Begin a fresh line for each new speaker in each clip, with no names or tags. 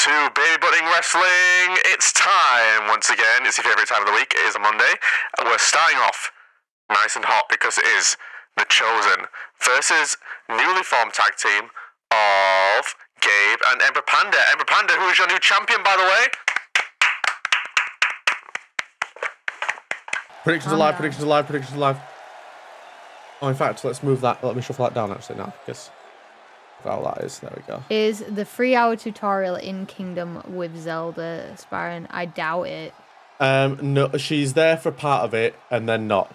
to Baby Bunting Wrestling. It's time once again. It's your favourite time of the week. It is a Monday. And we're starting off nice and hot because it is The Chosen versus newly formed tag team of Gabe and Emperor Panda. Emperor Panda, who is your new champion, by the way.
Predictions alive. Oh, in fact, let's move that. Let me shuffle that down actually now, because how that is. There we go.
Is the 3-hour tutorial in Kingdom with Zelda aspiring? I doubt it.
No, she's there for part of it and then not.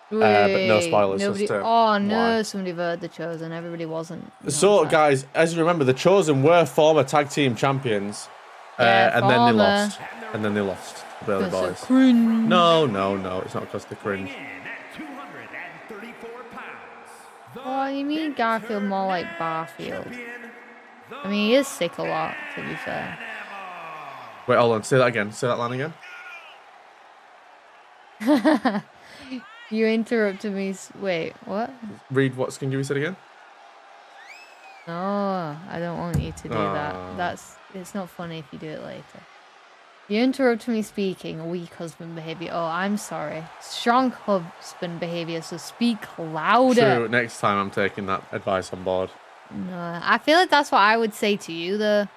But no spoilers.
Nobody. Oh no! Somebody voted The Chosen. Everybody wasn't.
So, guys, as you remember, The Chosen were former tag team champions, and then they lost. And then they lost. The Burley boys.
Cringe.
No, it's not because they cringe.
Oh, you mean Garfield more like Barfield? I mean, he is sick a lot, to be fair.
Wait, hold on. Say that again. Say that line again.
You interrupted me. Wait, what?
Read what Skengiwi said again.
No, I don't want you to do that. It's not funny if you do it later. You interrupted me speaking. Weak husband behavior. Oh, I'm sorry. Strong husband behavior. So speak louder.
True. Next time I'm taking that advice on board.
No, I feel like that's what I would say to you though.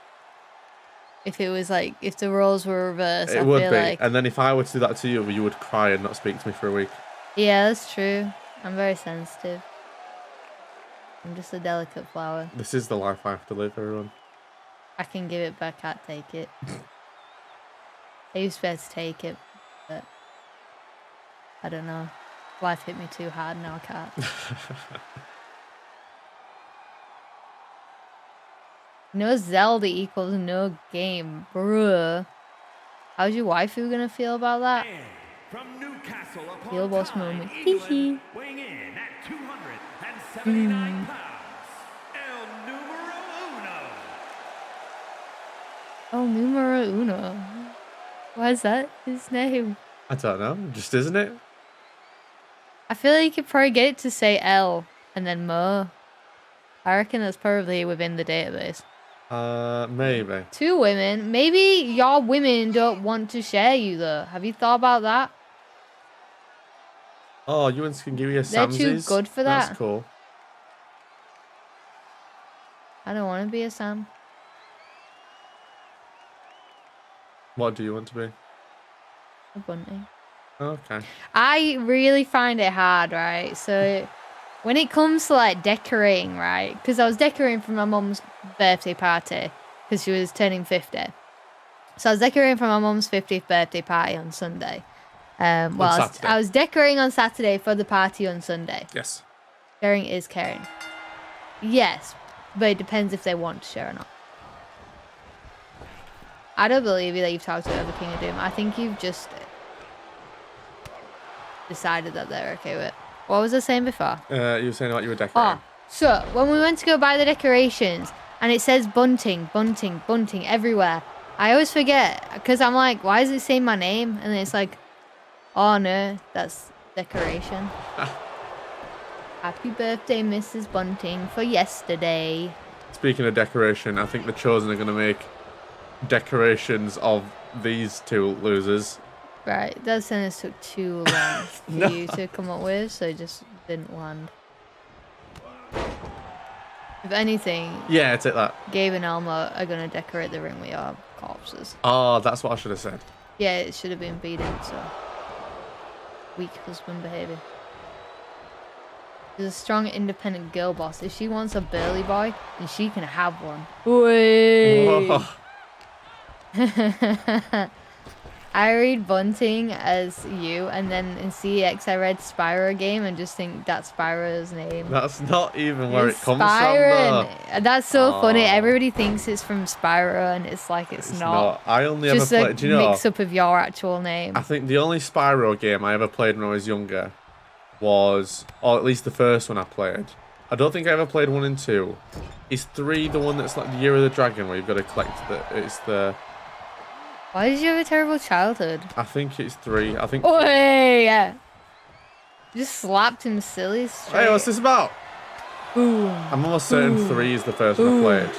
If it was like, if the roles were reversed,
it would be. And then if I were to do that to you, you would cry and not speak to me for a week.
Yeah, that's true. I'm very sensitive. I'm just a delicate flower.
This is the life I have to live, everyone.
I can give it, but I can't take it. I used to take it, but I don't know. Life hit me too hard, now I can't. No Zelda equals no game, bruh. How's your waifu gonna feel about that? Heel boss moment. Hee.
Weighing in at 279 pounds,
El Numero Uno. Why is that his name?
I don't know. Just isn't it?
I feel like you could probably get it to say L and then Mo. I reckon that's probably within the database.
Maybe.
2 women. Maybe your women don't want to share you though. Have you thought about that?
Oh, you and Skengiwi are
They're
Samsies?
too good for that.
That's cool.
I don't want to be a Sam.
What do you want to be?
A Bunting.
Okay.
I really find it hard, right? So when it comes to like decorating, right? Because I was decorating for my mum's birthday party because she was turning 50. So I was decorating for my mum's 50th birthday party on Sunday. I was decorating on Saturday for the party on Sunday.
Yes.
Sharing is caring. Yes, but it depends if they want to share or not. I don't believe you that you've talked to over King of Doom. I think you've just decided that they're okay with it. What was I saying before?
You were saying about you were decorating.
Oh, so when we went to go buy the decorations and it says bunting everywhere, I always forget because I'm like, why is it saying my name? And then it's like, oh no, that's decoration. Happy birthday, Mrs. Bunting, for yesterday.
Speaking of decoration, I think The Chosen are going to make decorations of these 2 losers.
Right, that sentence took too long for you to come up with, so it just didn't land. If anything,
yeah, take that.
Gabe and Elmo are going to decorate the ring with your corpses.
Oh, that's what I should have said.
Yeah, it should have been beaten, so. Weak husband behavior. There's a strong, independent girl boss. If she wants a burly boy, then she can have one. Wait. I read Bunting as you, and then in CEX I read Spyro game and just think that's Spyro's name.
That's not even where
it's
it comes
Spyro,
from.
That's so funny. Everybody thinks it's from Spyro, and it's like it's not.
I only
just
ever played. Do you know?
Mix up of your actual name.
I think the only Spyro game I ever played when I was younger was, or at least the first one I played. I don't think I ever played 1 and 2. Is 3 the one that's like the Year of the Dragon where you've got to collect the?
Why did you have a terrible childhood?
I think it's 3. I think.
Oh, yeah. Just slapped him silly straight.
Hey, what's this about?
Boom.
I'm almost certain 3 is the first one I played.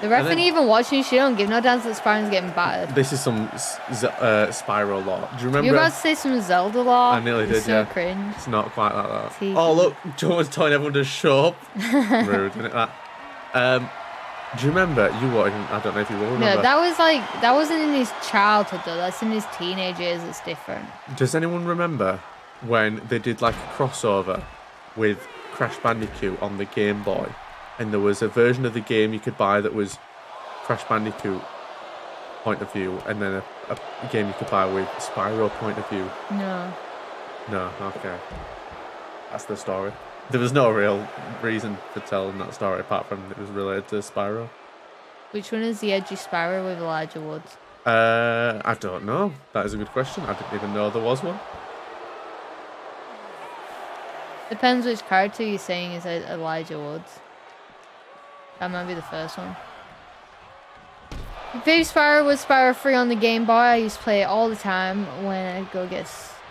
The ref
And then-
ain't even watching. She don't give no dance that Spyron's getting battered.
This is some Spyro lore. Do you remember?
You're about to say some Zelda law.
I nearly
It's
did,
so
yeah.
cringe.
It's not quite like that.
Teeth.
Oh, look. Joe was telling everyone to shut up. Rude, isn't it, that? Do you remember? You wouldn't. I don't know if you will remember.
No, that wasn't in his childhood though. That's in his teenage years. It's different.
Does anyone remember when they did like a crossover with Crash Bandicoot on the Game Boy? And there was a version of the game you could buy that was Crash Bandicoot point of view, and then a game you could buy with Spyro point of view.
No.
No, okay. That's the story. There was no real reason for telling that story apart from it was related to Spyro.
Which one is the edgy Spyro with Elijah Woods?
I don't know. That is a good question. I didn't even know there was one.
Depends which character you're saying is Elijah Woods. That might be the first one. Baby Spyro was Spyro 3 on the Game Boy. I used to play it all the time when I'd go get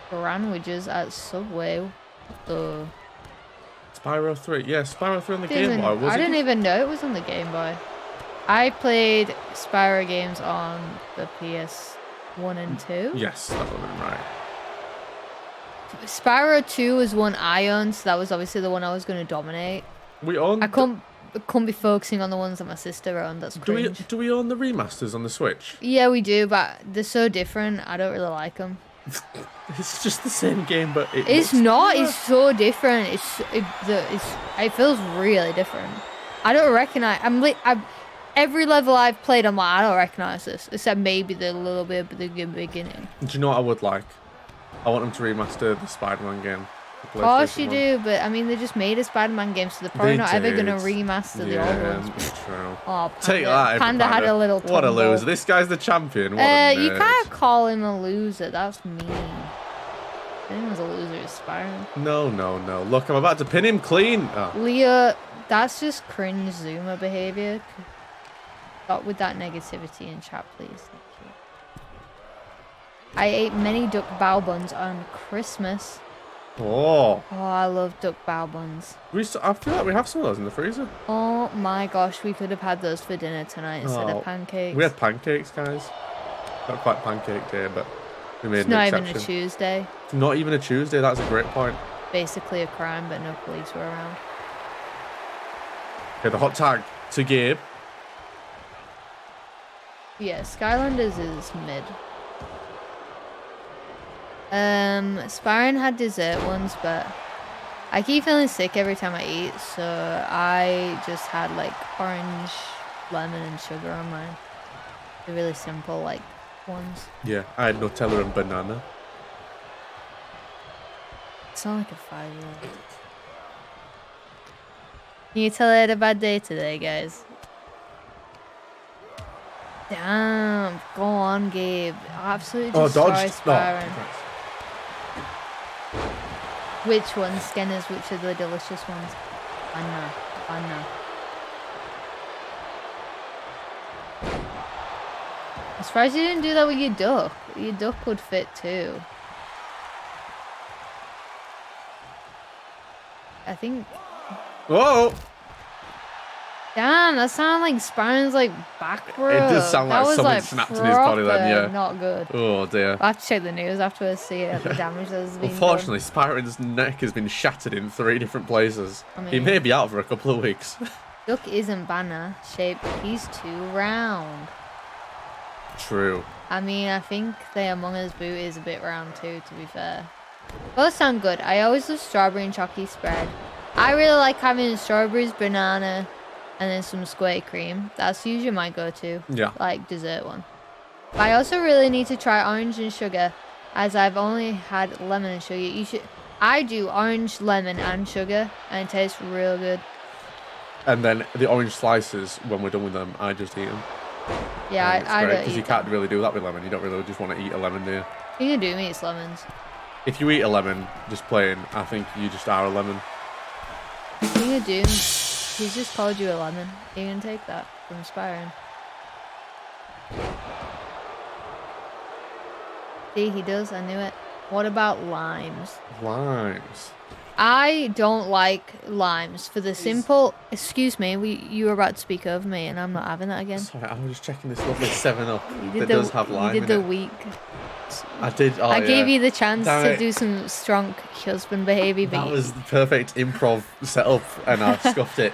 sandwiches at Subway.
Spyro 3. Yeah, Spyro 3 on the Game Boy.
I didn't even know it was on the Game Boy. I played Spyro games on the PS1 and 2.
Yes, that would have been right.
Spyro 2 was one I owned, so that was obviously the one I was going to dominate.
We own.
I couldn't be focusing on the ones that my sister owned. That's cringe.
Do we own the remasters on the Switch?
Yeah, we do, but they're so different. I don't really like them.
It's just the same game, but
It's not. It's so different. It feels really different. I don't recognize. Every level I've played, I'm like, I don't recognize this, except maybe the little bit of the beginning.
Do you know what I would like? I want them to remaster the Spider-Man game.
Of course you do, but I mean, they just made a Spider-Man game, so they're probably not ever going to remaster the old ones.
It's true.
Oh,
Take that,
Panda had a little
What a
tumble.
loser. This guy's the champion. What a
You
nerd.
can't call him a loser. That's mean. If anyone's a loser, it's Spider-Man.
No. Look, I'm about to pin him clean. Oh.
Leo, that's just cringe Zoomer behavior. Stop with that negativity in chat, please. Thank you. I ate many duck bao buns on Christmas.
Oh.
Oh, I love duck bao buns.
I feel like we have some of those in the freezer.
Oh my gosh, we could have had those for dinner tonight instead of pancakes.
We had pancakes, guys. Not quite pancake day, but we made
It's
an
not
exception.
even a Tuesday.
It's not even a Tuesday. That's a great point.
Basically a crime, but no police were around.
Okay, the hot tag to Gabe.
Yeah, Skylanders is mid. Spyron had dessert ones, but I keep feeling sick every time I eat, so I just had like orange, lemon, and sugar on mine. The really simple like ones.
Yeah, I had Nutella and banana.
It's not like a 5-year-old. Can you tell I had a bad day today, guys? Damn, go on, Gabe. Absolutely destroy Spyron. Which ones, Skenners? Which are the delicious ones? Banana. I'm surprised you didn't do that with your duck. Your duck would fit too. I think.
Whoa!
Damn, that sounded like Spyron's like back, bro.
It does sound like
that was
something snapped in his body then, yeah.
Not good.
Oh dear.
I'll have to check the news afterwards to see the damage that's been
Unfortunately, Spyron's neck has been shattered in 3 different places.
I
He
mean-
may be out for a couple of weeks.
done. Duck isn't banner shaped. He's too round.
True.
I mean, I think the Among Us boot is a bit round too, to be fair. Both sound good. I always love strawberry and chocolate spread. I really like having strawberries, banana, and then some square cream. That's usually my go-to.
Yeah.
Like dessert one. But I also really need to try orange and sugar, as I've only had lemon and sugar. I do orange, lemon, and sugar, and it tastes real good.
And then the orange slices, when we're done with them, I just eat them.
Yeah, I don't
Because
eat
you can't really do that with lemon. You don't really just want to eat a lemon, do you?
You can do me, it's lemons.
If you eat a lemon, just plain, I think you just are a lemon.
King of Doom, he's just called you a lemon. You can take that from Spyron. See, he does, I knew it. What about limes?
Limes.
I don't like limes for the simple. Excuse me, you were about to speak over me, and I'm not having that again.
Sorry, I was just checking this lovely 7-Up that
the,
does have lime
You did
in
the
it.
week.
I did. Oh,
I gave
yeah.
you the chance
Damn
to
it.
do some strong husband behaviour.
That was the perfect improv setup, and I scuffed it.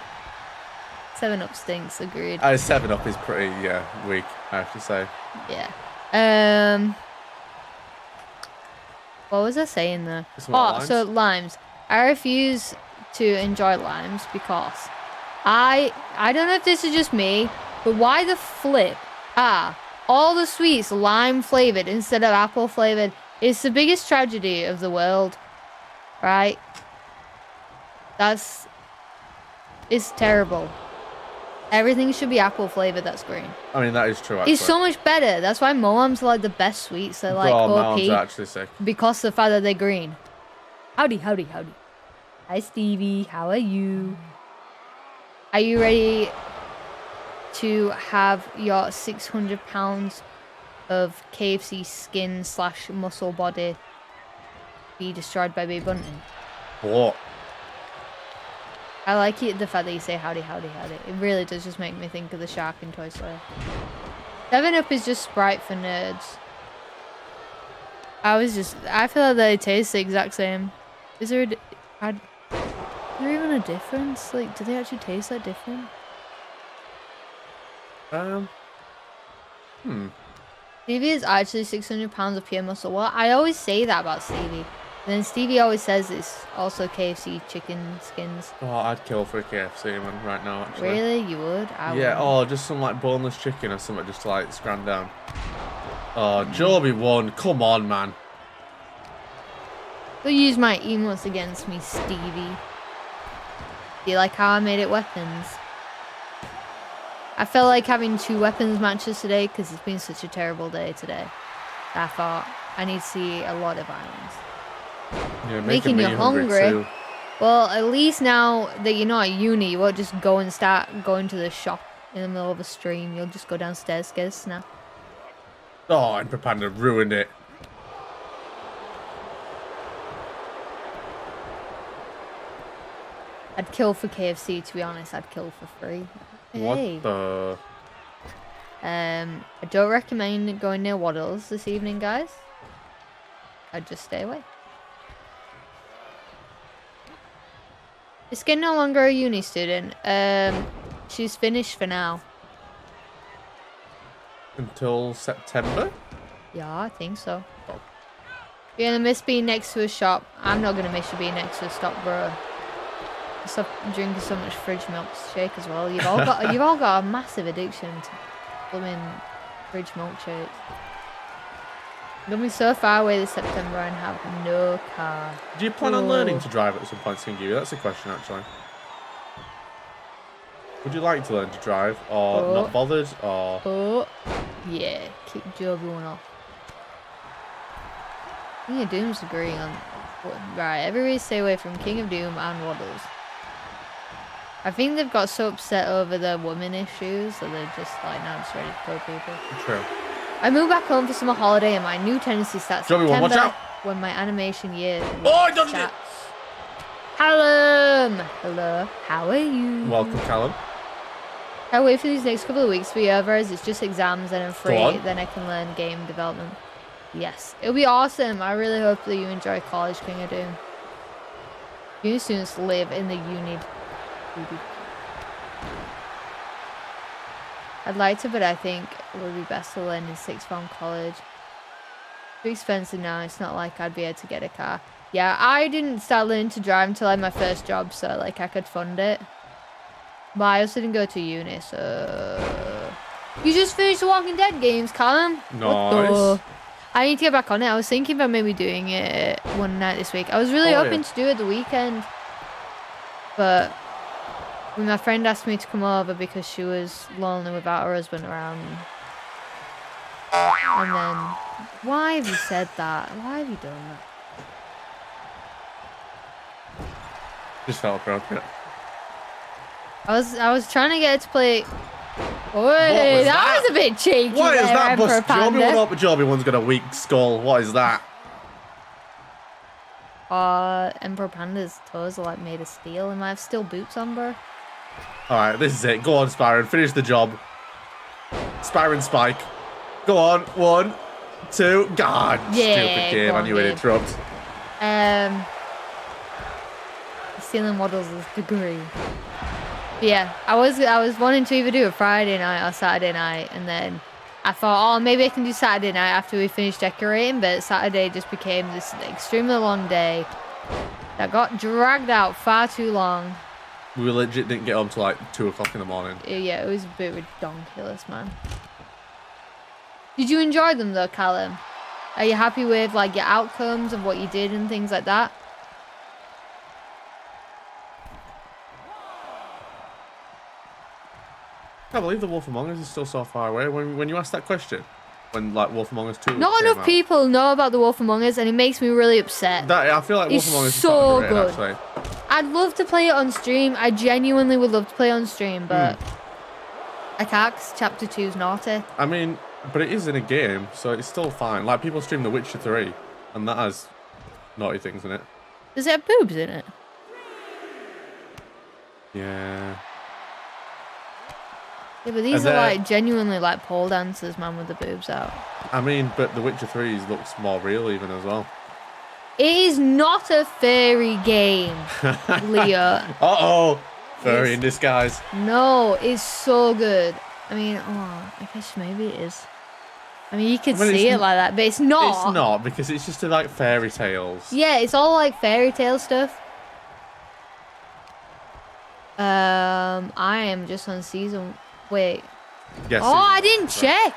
7-Up stinks. Agreed.
7-Up is pretty weak, I have to say.
Yeah. What was I saying there? So limes. I refuse to enjoy limes because I don't know if this is just me, but why the flip are all the sweets lime flavored instead of apple flavored? It's the biggest tragedy of the world, right? It's terrible. Everything should be apple flavored that's green.
I mean, that is true, actually.
It's so much better. That's why Moams are like the best sweets. They're like OP.
Moams are actually sick.
Because of the fact that they're green. Howdy, howdy, howdy. Hi, Stevie. How are you? Are you ready to have your 600 pounds of KFC skin / muscle body be destroyed by Baby Bunting?
What?
I like it, the fact that you say howdy, howdy, howdy. It really does just make me think of the shark in Toy Story. 7-Up is just Sprite for nerds. I feel like they taste the exact same. Is there even a difference? Like, do they actually taste that different? Stevie is actually 600 pounds of pure muscle. Well, I always say that about Stevie. And then Stevie always says it's also KFC chicken skins.
Oh, I'd kill for a KFC one right now, actually.
Really? You would? I would.
Oh, just some like boneless chicken or something just to like scram down. Oh, Joby won. Come on, man.
Don't use my emotes against me, Stevie. Do you like how I made it weapons? I felt like having 2 weapons matches today because it's been such a terrible day today. I thought I need to see a lot of violence.
You're
making you hungry.
Too.
Well, at least now that you're not at uni, you won't just go and start going to the shop in the middle of a stream. You'll just go downstairs, get a snack.
Oh, and Panda ruined it.
I'd kill for KFC, to be honest. I'd kill for free. Hey.
What the?
I don't recommend going near Waddles this evening, guys. I'd just stay away. Is Skin no longer a uni student? She's finished for now.
Until September?
Yeah, I think so.
Oh.
You're gonna miss being next to a shop. I'm not gonna miss you being next to a stop, bro. Stop drinking so much fridge milkshake as well. You've all got a massive addiction to blooming fridge milkshakes. You're gonna be so far away this September and have no car.
Do you plan on learning to drive at some point, Skengiwi? That's a question, actually. Would you like to learn to drive, or not bothered, or?
Oh, yeah, kick Joby one off. King of Doom's agreeing on. Right, everybody stay away from King of Doom and Waddles. I think they've got so upset over the women issues that they're just like now just ready to kill people.
True.
I moved back home for summer holiday and my new tenancy starts
Joby,
September
watch out!
when my animation year
I dodged it!
Callum! Hello, how are you?
Welcome, Callum.
I wait for these next couple of weeks to be over as it's just exams and I'm free,
Go on.
then I can learn game development. Yes, it'll be awesome. I really hope that you enjoy college, King of Doom. Uni students live in the uni. I'd like to, but I think it would be best to learn in sixth form college. Too expensive now. It's not like I'd be able to get a car. Yeah, I didn't start learning to drive until I had my first job, so like I could fund it. But I also didn't go to uni, so... You just finished the Walking Dead games, Callum?
Nice.
I need to get back on it. I was thinking about maybe doing it one night this week. I was really hoping to do it the weekend. But when my friend asked me to come over because she was lonely without her husband around. And then, why have you said that? Why have you done that?
Just felt appropriate.
I was trying to get her to play. Oi, that was a bit cheeky.
What is that?
For a
Joby
panda.
one up, Joby one's got a weak skull. What is that?
Emperor Panda's toes are like made of steel. He might have steel boots on, bro.
Alright, this is it. Go on, Spyron. Finish the job. Spyron Spike. Go on. 1, 2. God,
Yeah,
stupid game.
go
I
on,
knew it'd
Gabe.
interrupt.
Stealing models is degree. But yeah, I was wanting to either do a Friday night or Saturday night, and then I thought, oh, maybe I can do Saturday night after we finish decorating, but Saturday just became this extremely long day that got dragged out far too long.
We legit didn't get home till like 2 o'clock in the morning.
Yeah, it was a bit ridiculous, man. Did you enjoy them though, Callum? Are you happy with like your outcomes of what you did and things like that?
I can't believe the Wolf Among Us is still so far away. When you asked that question, when like Wolf Among Us 2
Not
came
enough
out,
people know about the Wolf Among Us, and it makes me really upset.
I feel like Wolf
It's
Among Us is
so
underrated,
good.
actually.
I'd love to play it on stream. I genuinely would love to play on stream, but I can't 'cause Chapter 2's naughty.
I mean, but it is in a game, so it's still fine. Like people stream The Witcher 3, and that has naughty things in it.
Does it have boobs in it?
Yeah.
Yeah, but these
And
are like genuinely like pole dancers, man, with the boobs out.
I mean, but The Witcher 3 looks more real even as well.
It is not a fairy game, Leo.
Uh-oh! Furry
Yes.
in disguise.
No, it's so good. I mean, oh, I guess maybe it is. I mean, you could
I mean,
see
it's
it like that, but it's not.
It's not, because it's just like fairy tales.
Yeah, it's all like fairy tale stuff. I am just on season. Wait.
Yes.
Oh, I didn't check.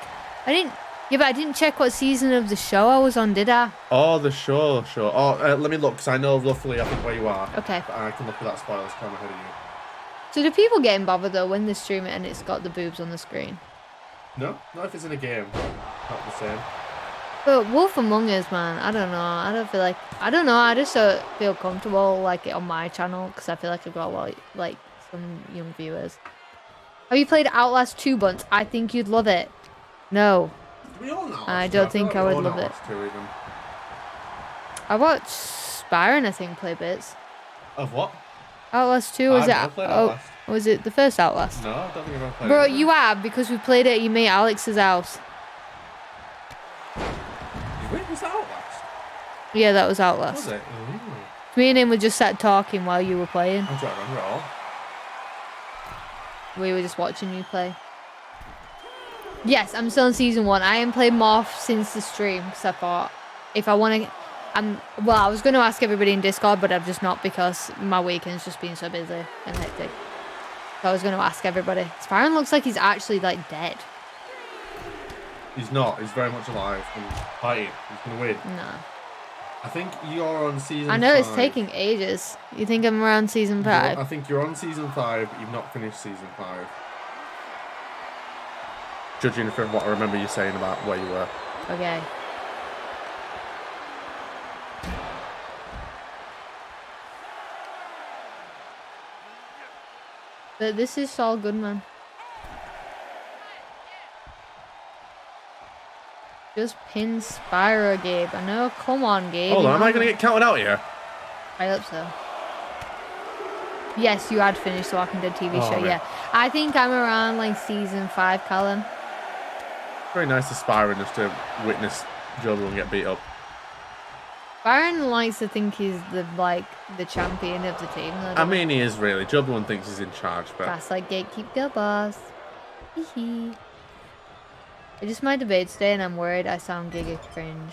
I didn't. Yeah, but I didn't check what season of the show I was on, did I?
Oh, the show. Oh, let me look, because I know roughly, I think, where you are.
Okay.
But I can look at that spoilers camera ahead of you.
So do people getting bothered though when they stream it and it's got the boobs on the screen?
No, not if it's in a game. Not the same.
But Wolf Among Us, man, I don't know. I don't feel like. I don't know. I just don't feel comfortable like it on my channel because I feel like I've got a lot like some young viewers. Have you played Outlast 2, Bunt? I think you'd love it. No.
We all know.
I don't think I would love it. I watched Spyron, I think, play bits.
Of what?
Outlast 2, was
I've
it?
never played
Oh,
Outlast.
was it the first Outlast?
No, I don't think I've ever played
Bro,
it.
you have because we played it at your mate Alex's house.
Wait, was that Outlast?
Yeah, that was Outlast.
Was it?
Me and him were just sat talking while you were playing.
I don't remember at all.
We were just watching you play. Yes, I'm still in season 1. I haven't played Morph since the stream because I thought if I want to... well, I was going to ask everybody in Discord, but I've just not because my weekend's just been so busy and hectic. So I was going to ask everybody. Spyron looks like he's actually like dead.
He's not. He's very much alive and fighting. He's going to win.
No.
I think you're on season 5.
I know it's taking ages. You think I'm around season 5?
I think you're on season 5, but you've not finished season 5. Judging from what I remember you saying about where you were.
Okay. But this is all good, man. Just pin Spyro, Gabe. I know. Come on, Gabe.
Hold on, am I going to get counted out here?
I hope so. Yes, you had finished The Walking Dead TV show,
man.
yeah. I think I'm around like season 5, Callum.
Very nice to Spyron just to witness Joe get beat up.
Byron likes to think he's the champion of the team. Though,
I mean, he is really. Joe thinks he's in charge, but
that's like gatekeep girl boss. Hee. I just my debate today and I'm worried I sound giga cringe.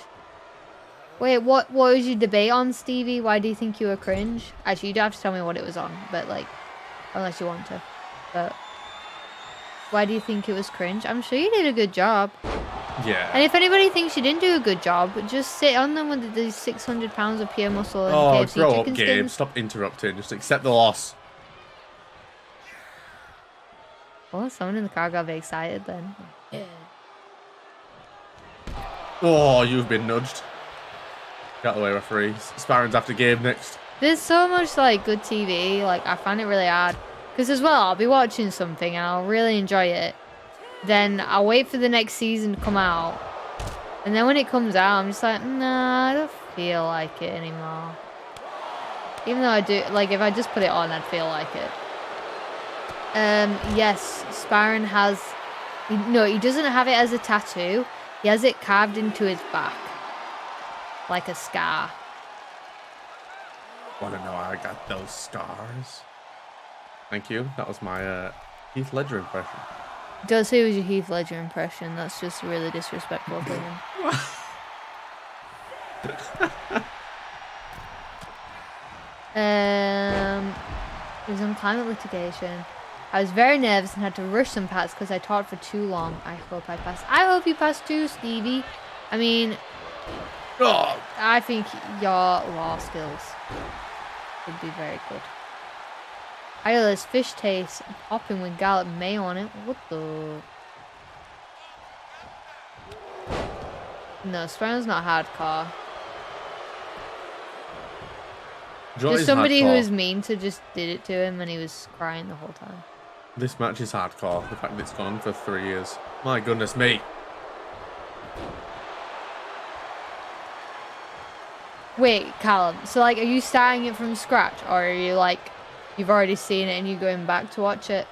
Wait, what was your debate on, Stevie? Why do you think you were cringe? Actually, you don't have to tell me what it was on, but like, unless you want to. But why do you think it was cringe? I'm sure you did a good job.
yeah.
And if anybody thinks you didn't do a good job, just sit on them with these 600 pounds of pure muscle and
Oh,
KFC
grow up,
chicken
Gabe.
skins.
Stop interrupting. Just accept the loss.
Oh, someone in the car got very excited then. Yeah.
Oh, you've been nudged. Get out of the way, referee. Spyron's after Gabe next.
There's so much like good TV. Like I find it really hard because as well I'll be watching something and I'll really enjoy it. Then I'll wait for the next season to come out, and then when it comes out, I'm just like, nah, I don't feel like it anymore. Even though I do, like, if I just put it on, I'd feel like it. Yes, Spyron has... No, he doesn't have it as a tattoo. He has it carved into his back. Like a scar.
Want to know how I got those scars? Thank you. That was my Heath Ledger impression.
Don't say it was your Heath Ledger impression. That's just really disrespectful to him. It was on climate litigation. I was very nervous and had to rush some parts because I taught for too long. I hope I passed. I hope you passed too, Stevie. I mean, I think your law skills would be very good. Iola's fish taste popping with garlic mayo on it. What the? No, Spyron's not hardcore. There's somebody who was mean to just did it to him and he was crying the whole time.
This match is hardcore. The fact that it's gone on for 3 years. My goodness me.
Wait, Callum. So, like, are you starting it from scratch? Or are you, like, you've already seen it and you're going back to watch it?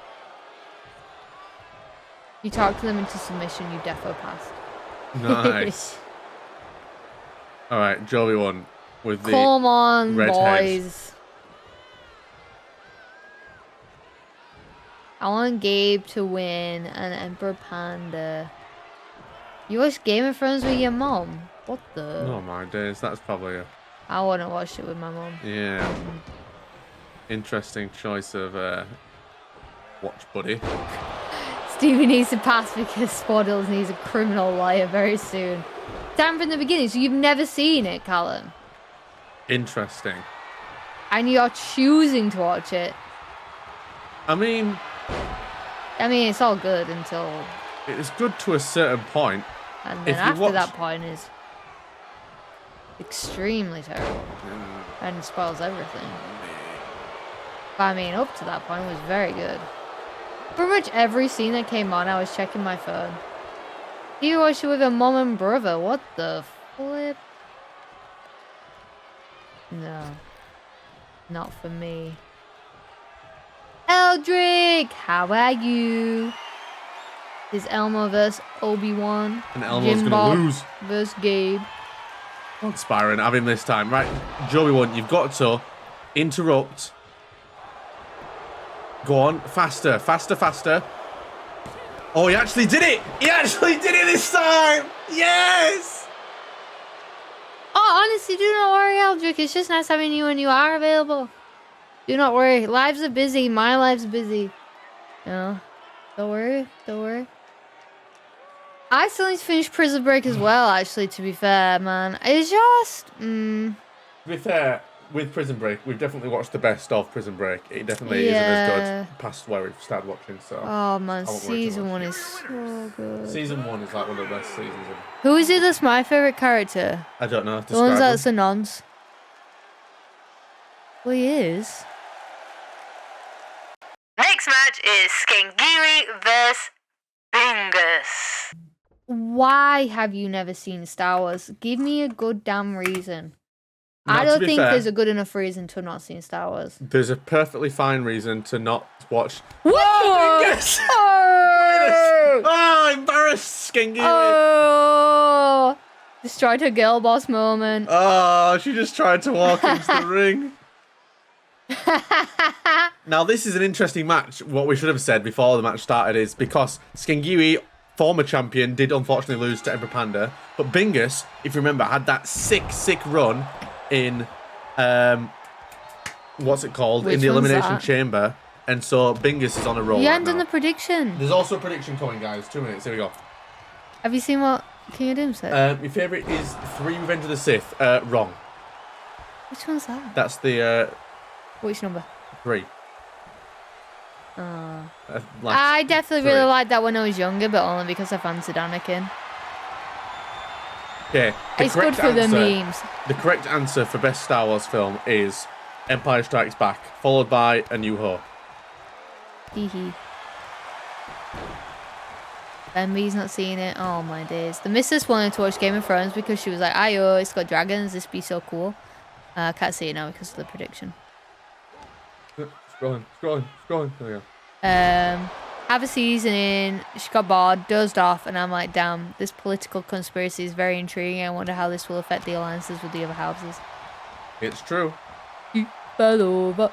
You talked them into submission, you defo passed.
Nice. Alright, Joey won with the
Come on,
red
boys.
head.
I want Gabe to win and Emperor Panda. You watch Game of Thrones with your mom? What the?
Oh my days, that's probably a...
I want to watch it with my mom.
Yeah. Interesting choice of watch buddy.
Stevie needs to pass because Spoddles needs a criminal lawyer very soon. Time from the beginning, so you've never seen it, Callum.
Interesting.
And you're choosing to watch it.
I mean,
it's all good until...
it's good to a certain point.
And then after that point is extremely terrible. And spoils everything. But I mean, up to that point was very good. Pretty much every scene that came on, I was checking my phone. You watched it with a mom and brother. What the flip? No. Not for me. Eldrick, how are you? This is Elmo versus Obi-Wan.
And Elmo's
Jimbob
gonna lose.
versus Gabe.
Come on, Spyron, have him this time. Right, Joey won. You've got to interrupt. Go on, faster, faster, faster. Oh, he actually did it! He actually did it this time! Yes!
Oh, honestly, do not worry, Eldrick. It's just nice having you when you are available. Do not worry. Lives are busy. My life's busy. No. Don't worry. Don't worry. I still need to finish Prison Break as well, actually, to be fair, man. It's just...
To be fair, with Prison Break, we've definitely watched the best of Prison Break. It definitely isn't as good past where we've started watching, so...
Oh, man, season 1 is so good.
Season 1 is like one of the best seasons.
Who is it that's my favourite character?
I don't know.
The ones that's a nonce. Well, he is.
Next match is Skengiwi vs. Bingus.
Why have you never seen Star Wars? Give me a good damn reason.
Now,
I don't think
fair,
there's a good enough reason to have not seen Star Wars.
There's a perfectly fine reason to not watch...
What?
Oh, Bingus! Oh, embarrassed Skengiwi.
Oh! Destroyed her girl boss moment.
Oh, she just tried to walk into the ring. Now, this is an interesting match. What we should have said before the match started is because Skengiwi, former champion, did unfortunately lose to Emperor Panda, but Bingus, if you remember, had that sick run in what's it called?
Which
in the
one's
Elimination
that?
Chamber, and so Bingus is on a roll.
You
right
haven't done
now.
the prediction.
There's also a prediction coming, guys. 2 minutes. Here we go.
Have you seen what King of Doom said?
My favourite is 3 Revenge of the Sith. Wrong.
Which one's that?
That's the
Which number?
3.
I definitely really
3.
liked that when I was younger, but only because I fancied Anakin.
Okay.
It's good for the memes.
The correct answer for best Star Wars film is Empire Strikes Back, followed by A New Hope.
Hee hee. Fembee's not seen it. Oh my days. The missus wanted to watch Game of Thrones because she was like, "Ayo, it's got dragons. This be so cool." I can't see it now because of the prediction.
Scrolling. There we go.
Have a season in, she got bored, dozed off, and I'm like, damn, this political conspiracy is very intriguing. I wonder how this will affect the alliances with the other houses.
It's true.
She fell over.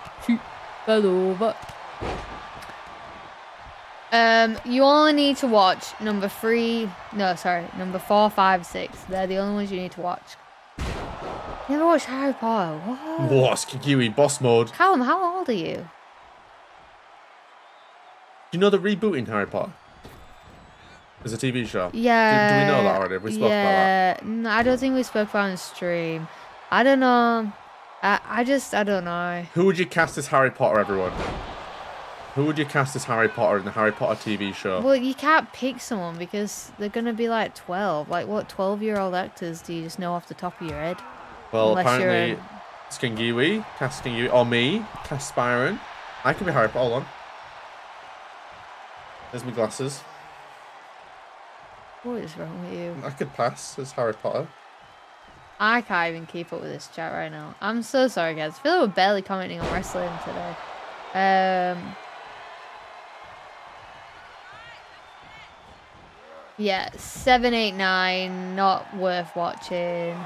You only need to watch number 4, 5, 6. They're the only ones you need to watch. Never watched Harry Potter. What?
Whoa, Skengiwi, boss mode.
Callum, how old are you?
Do you know the rebooting Harry Potter? There's a TV show.
Yeah.
Do we know that already? Have we spoke about that?
No, I don't think we spoke about it on stream. I don't know. I don't know.
Who would you cast as Harry Potter, everyone? Who would you cast as Harry Potter in the Harry Potter TV show?
Well, you can't pick someone because they're going to be like 12. Like, what 12-year-old actors do you just know off the top of your head?
Well,
Unless
apparently, Skengiwi, cast Skengiwi, or me, cast Byron. I could be Harry Potter. Hold on. There's my glasses.
What is wrong with you?
I could pass as Harry Potter.
I can't even keep up with this chat right now. I'm so sorry, guys. I feel like we're barely commenting on wrestling today. Yeah, 7, 8, 9, not worth watching.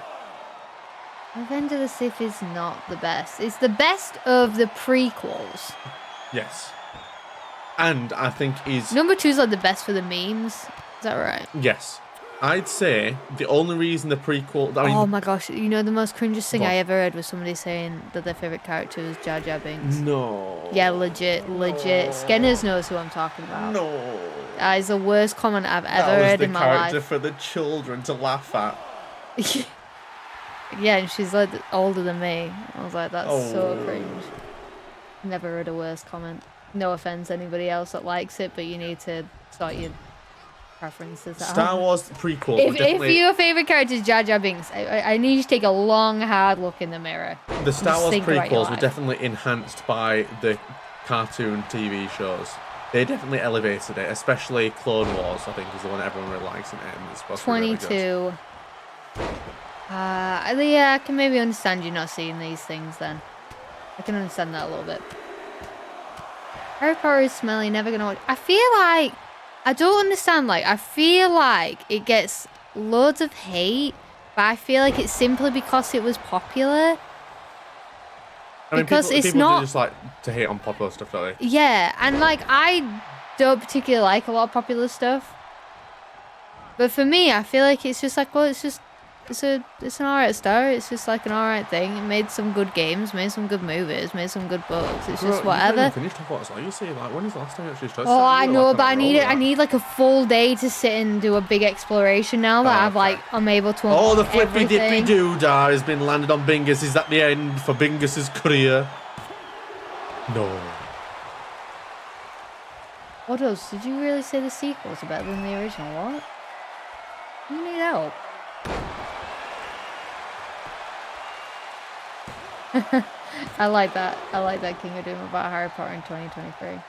Revenge of the Sith is not the best. It's the best of the prequels.
Yes. And I think is...
Number 2 is like the best for the memes. Is that right?
Yes. I'd say the only reason the prequel...
Oh my gosh, you know the most cringiest thing
What?
I ever heard was somebody saying that their favourite character was Jar Jar Binks.
No.
Yeah, legit. Skenners knows who I'm talking about.
No.
That is the worst comment I've ever
That was
heard
the
in my
character
life.
for the children to laugh at.
Yeah, and she's like older than me. I was like, that's so
Oh.
cringe. Never heard a worse comment. No offense anybody else that likes it, but you need to sort your preferences out.
Star Wars prequel.
If your favourite character is Jar Jar Binks, I need you to take a long, hard look in the mirror.
The Star
Just
Wars
think about your
prequels were
life.
definitely enhanced by the cartoon TV shows. They definitely elevated it, especially Clone Wars, I think, is the one everyone really likes in it. And it's supposed to be really good.
22. Yeah, I can maybe understand you not seeing these things then. I can understand that a little bit. Harry Potter is smelly, never gonna watch. I feel like, I don't understand, like, I feel like it gets loads of hate, but I feel like it's simply because it was popular.
I mean,
Because it's
people
not-
do just like to hate on popular stuff, don't they?
Yeah, and like, I don't particularly like a lot of popular stuff. But for me, I feel like it's just like, well, it's an alright start. It's just like an alright thing. It made some good games, made some good movies, made some good books. It's just whatever.
Finished Hogwarts, like you say, like when is the last time you actually started?
Oh, I know, but I need like a full day to sit and do a big exploration now that
Oh, okay.
I'm able to
Oh,
unlock
the flippy dippy
everything.
doodah has been landed on Bingus. Is that the end for Bingus's career? No.
What else? Did you really say the sequels are better than the original? What? You need help. I like that. I like that King of Doom about Harry Potter in 2023.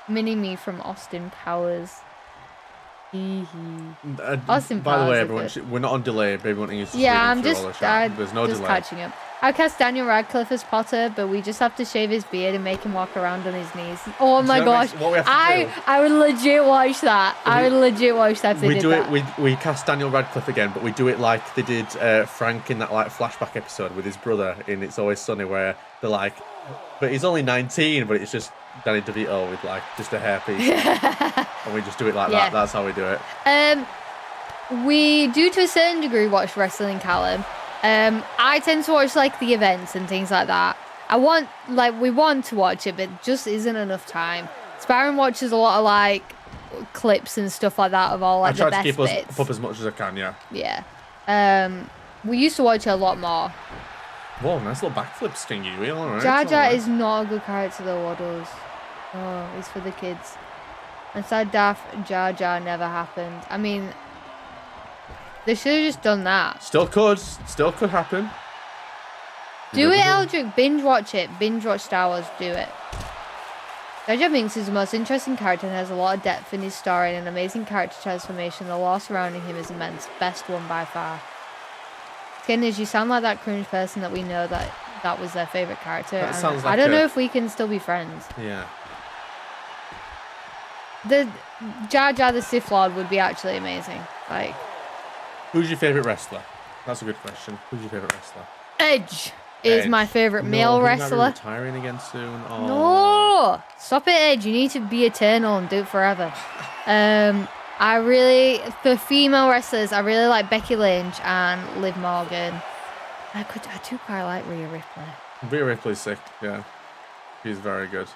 Mini me from Austin Powers. Hee hee. Austin
By the
Powers
way,
are
everyone,
good.
we're not on delay. Baby Bunting is
Yeah, I'm
streaming
just,
through all the chat. There's no
just
delay.
catching up. I cast Daniel Radcliffe as Potter, but we just have to shave his beard and make him walk around on his knees. Oh my
you know
gosh.
what we have to do?
I would legit watch that. I would legit watch that if they
We
did
do
that.
it. We cast Daniel Radcliffe again, but we do it like they did Frank in that like flashback episode with his brother in It's Always Sunny, where they're like, but he's only 19, but it's just Danny DeVito with like just a hairpiece, and we just do it like
Yeah.
that. That's how we do it.
We do to a certain degree watch wrestling, Callum. I tend to watch like the events and things like that. We want to watch it, but just isn't enough time. Sparrow watches a lot of like clips and stuff like that of all like
I try
the
to
best
keep
bits.
us up as much as I can. Yeah.
Yeah. We used to watch it a lot more.
Whoa, nice little backflip, Skengiwi. All right.
Jar
it's
Jar
all right.
is not a good character though, Waddles. Oh, it's for the kids. Inside Daft, Jar Jar never happened. I mean, they should have just done that.
Still could happen.
Do it, Eldrick. Binge watch it. Binge watch Star Wars. Do it. Jar Jar Binks is the most interesting character and has a lot of depth in his story and an amazing character transformation. The lore surrounding him is immense. Best one by far. Skinners, you sound like that cringe person that we know that was their favourite character.
That
and
sounds
I
like
don't know if we can still be friends.
Yeah.
The Jar Jar the Sith Lord would be actually amazing. Like,
Who's your favourite wrestler? That's a good question. Who's your favourite wrestler?
Edge is my favourite male
he's
wrestler.
Retiring again soon. Oh.
No, stop it, Edge. You need to be eternal and do it forever. For female wrestlers, I really like Becky Lynch and Liv Morgan. I do quite like Rhea Ripley.
Rhea Ripley's sick. Yeah, she's very good.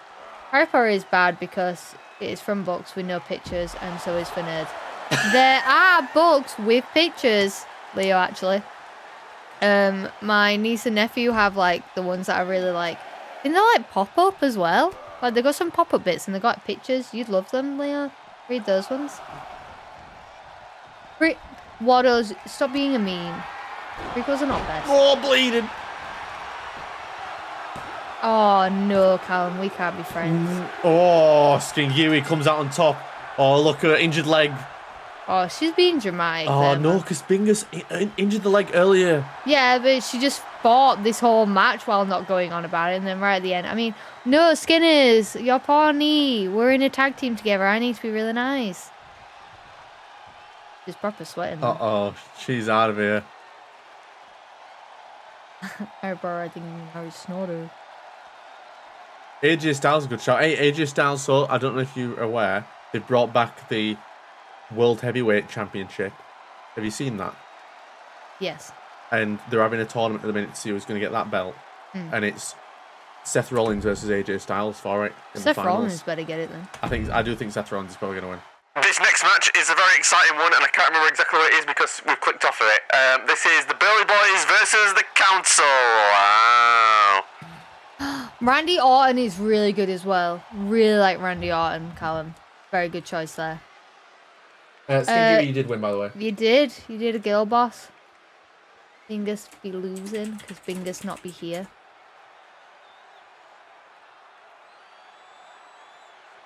Harry Potter is bad because it is from books with no pictures, and so is for nerds. There are books with pictures, Leo, actually. My niece and nephew have, like, the ones that I really like. I think they're, like, pop-up as well. Like, they got some pop-up bits, and they got pictures. You'd love them, Leo. Read those ones. Waddles, stop being a meme. Prequels are not best.
Oh, bleeding.
Oh, no, Callum. We can't be friends.
Oh, Skengiwi comes out on top. Oh, look at her injured leg.
Oh, she's being dramatic.
Oh,
there,
no,
man.
because Bingus injured the leg earlier.
Yeah, but she just fought this whole match while not going on about it, and then right at the end, I mean, no, Skinners, your poor knee. We're in a tag team together. I need to be really nice. She's proper sweating.
Uh-oh, she's out of here.
I think Harry snorted.
AJ Styles, a good shot. Hey, AJ Styles, so I don't know if you're aware, they brought back the World Heavyweight Championship. Have you seen that?
Yes.
And they're having a tournament at the minute to see who's going to get that belt. And it's Seth Rollins versus AJ Styles for it.
Seth Rollins better get it then.
I do think Seth Rollins is probably going to win.
This next match is a very exciting one, and I can't remember exactly what it is because we've clicked off of it. This is the Burley Boys versus the Council. Wow.
Randy Orton is really good as well. Really like Randy Orton, Callum. Very good choice there.
Skengiwi, you did win, by the way.
You did. You did a girl boss. Bingus be losing because Bingus not be here.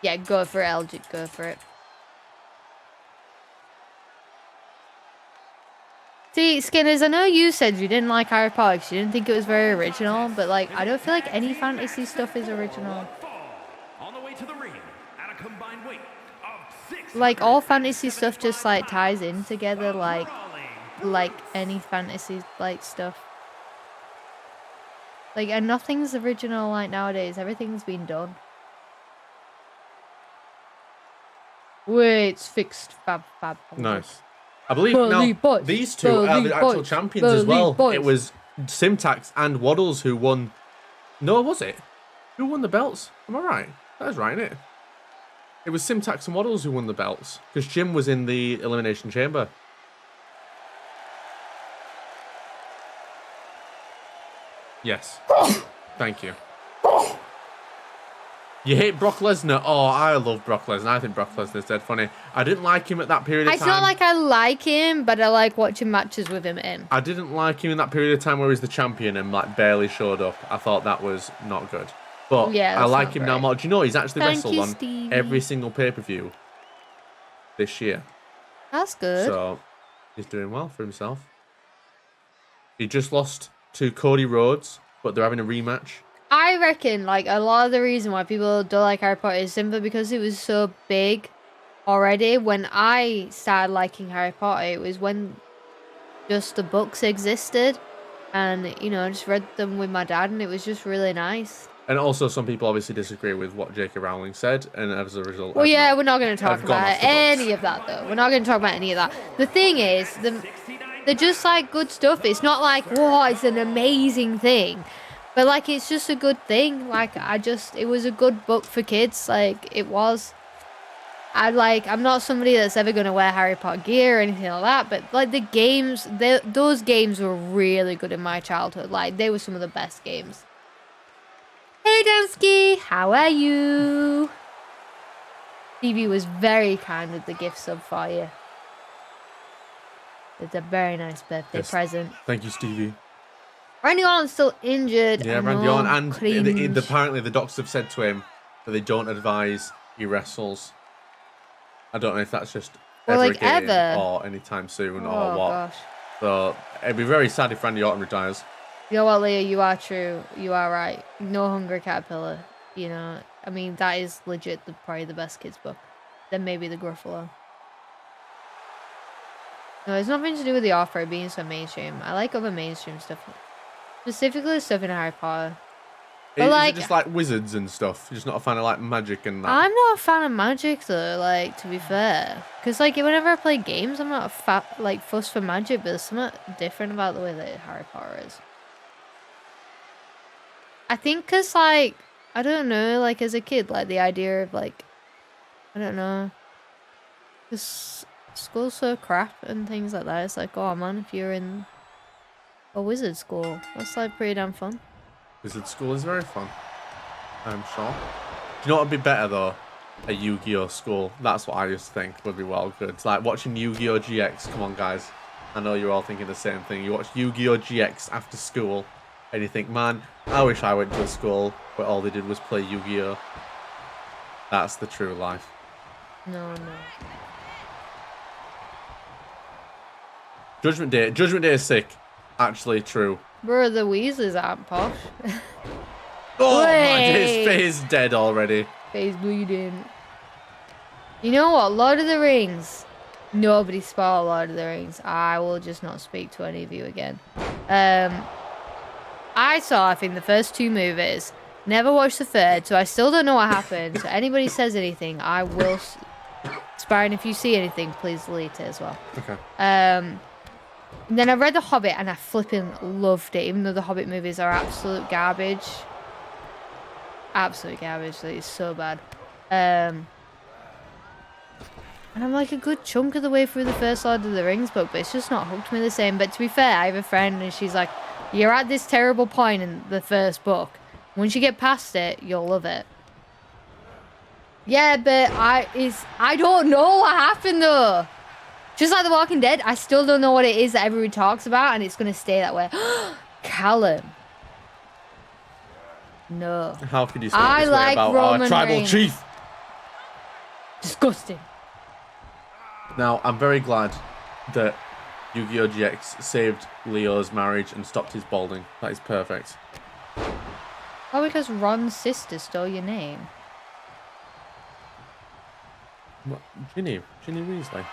Yeah, go for it, LG. Go for it. See, Skinners, I know you said you didn't like Harry Potter because you didn't think it was very original, but, like, I don't feel like any fantasy stuff is original.
On the way to the ring at a combined weight of 6.
Like, all fantasy stuff just, like, ties in together, like any fantasy, like, stuff. Like, and nothing's original, like, nowadays. Everything's been done. Wait, it's fixed. Fab.
Nice. I believe
Burley
now
boys,
these two are the actual
boys,
champions as
Burley
well.
boys.
It was Simtax and Waddles who won. No, was it? Who won the belts? Am I right? That was right, isn't it? It was Simtax and Waddles who won the belts because Jim was in the Elimination Chamber. Yes. Thank you. You hate Brock Lesnar? Oh, I love Brock Lesnar. I think Brock Lesnar's dead funny. I didn't like him at that period of time.
It's not like I like him, but I like watching matches with him in.
I didn't like him in that period of time where he was the champion and like barely showed up. I thought that was not good. But
Yeah,
I
that's
like
not
him now
great.
more. Do you know he's actually
Thank
wrestled
you,
on
Stevey.
every single pay-per-view this year.
That's good.
So he's doing well for himself. He just lost to Cody Rhodes, but they're having a rematch.
I reckon, like, a lot of the reason why people don't like Harry Potter is simply because it was so big already. When I started liking Harry Potter, it was when just the books existed. And, you know, I just read them with my dad, and it was just really nice.
And also, some people obviously disagree with what J.K. Rowling said, and as a result...
Well,
I've
yeah,
not-
we're not going to talk
I've gone
about
off the books.
any of that, though. We're not going to talk about any of that. The thing is, they're just, like, good stuff. It's not like, whoa, it's an amazing thing. But, like, it's just a good thing. Like, it was a good book for kids. Like, it was. I'm not somebody that's ever going to wear Harry Potter gear or anything like that. But, like, the games, those games were really good in my childhood. Like, they were some of the best games. Hey, Dansky, how are you? Stevie was very kind with the gift sub for you. It's a very nice birthday present.
Thank you, Stevie.
Randy Orton's still injured.
Yeah,
I
Randy
know,
Orton. And
cringe.
apparently the doctors have said to him that they don't advise he wrestles. I don't know if that's just
Well,
ever
like,
again
ever?
or anytime soon or
Oh,
what.
gosh.
So it'd be very sad if Randy Orton retires.
You know what, Leah? You are true. You are right. No Hungry Caterpillar. You know, I mean, that is legit probably the best kids book. Then maybe the Gruffalo. No, it's nothing to do with the offer being so mainstream. I like other mainstream stuff. Specifically stuff in Harry Potter. But
Is it just like wizards and stuff? You're just not a fan of like magic and that?
I'm not a fan of magic though, like, to be fair. Because, like, whenever I play games, I'm not fussed for magic, but there's something different about the way that Harry Potter is. I think because, like, I don't know, like, as a kid, like, the idea of, like, I don't know. Because school's so crap and things like that. It's like, oh, man, if you're in a wizard school, that's, like, pretty damn fun.
Wizard school is very fun, I'm sure. Do you know what would be better though? A Yu-Gi-Oh school. That's what I used to think would be well good. It's like watching Yu-Gi-Oh GX. Come on, guys. I know you're all thinking the same thing. You watch Yu-Gi-Oh GX after school, and you think, man, I wish I went to a school where all they did was play Yu-Gi-Oh. That's the true life.
No.
Judgment Day. Judgment Day is sick. Actually true.
Bro, the Weasleys aren't posh.
Oh
Wait.
my, his face dead already.
Face bleeding. You know what? Lord of the Rings. Nobody spoil Lord of the Rings. I will just not speak to any of you again. I saw, I think, the first 2 movies. Never watched the third, so I still don't know what happened. So anybody says anything, I will... Sparring, if you see anything, please delete it as well.
Okay.
And then I read The Hobbit and I flipping loved it, even though the Hobbit movies are absolute garbage. Absolute garbage. It's so bad. And I'm like a good chunk of the way through the first Lord of the Rings book, but it's just not hooked me the same. But to be fair, I have a friend and she's like, you're at this terrible point in the first book. Once you get past it, you'll love it. Yeah, but I don't know what happened though. Just like The Walking Dead, I still don't know what it is that everybody talks about, and it's going to stay that way. Callum. No.
How could you say
I
this way
like
about
Roman
our tribal
Reigns.
chief?
Disgusting.
Now, I'm very glad that Yu-Gi-Oh! GX saved Leo's marriage and stopped his balding. That is perfect.
Oh, because Ron's sister stole your name.
What? Ginny Weasley.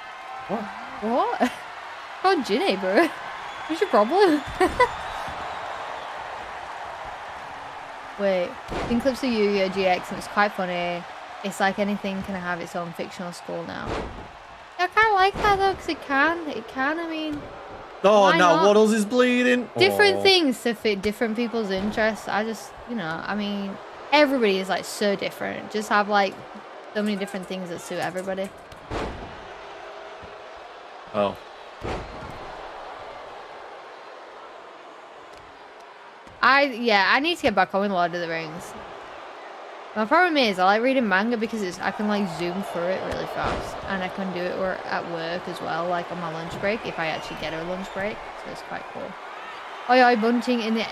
What?
What? Oh, Ginny, bro. What's your problem? Wait, in clips of Yu-Gi-Oh! GX, and it's quite funny. It's like anything can have its own fictional school now. I kind of like that though, because it can, I mean...
Oh,
why
now
not?
Waddles is bleeding.
Different
Oh.
things to fit different people's interests. I just, you know, I mean, everybody is like so different. Just have like so many different things that suit everybody.
Oh.
I need to get back on with Lord of the Rings. My problem is I like reading manga because I can like zoom through it really fast, and I can do it at work as well, like on my lunch break if I actually get a lunch break. So it's quite cool. Oi, Bunting in the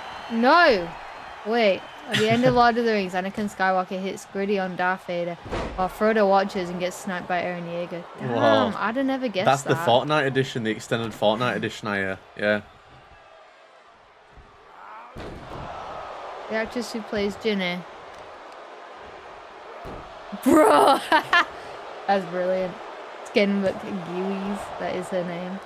wait. At the end of Lord of the Rings, Anakin Skywalker hits Gritty on Darth Vader, while Frodo watches and gets sniped by Eren Yeager. Damn,
Wow.
I'd have never guessed
That's
that.
the Fortnite edition, the extended Fortnite edition, I hear. Yeah.
The actress who plays Ginny. Bro! That's brilliant. Skengiwi, that is her name.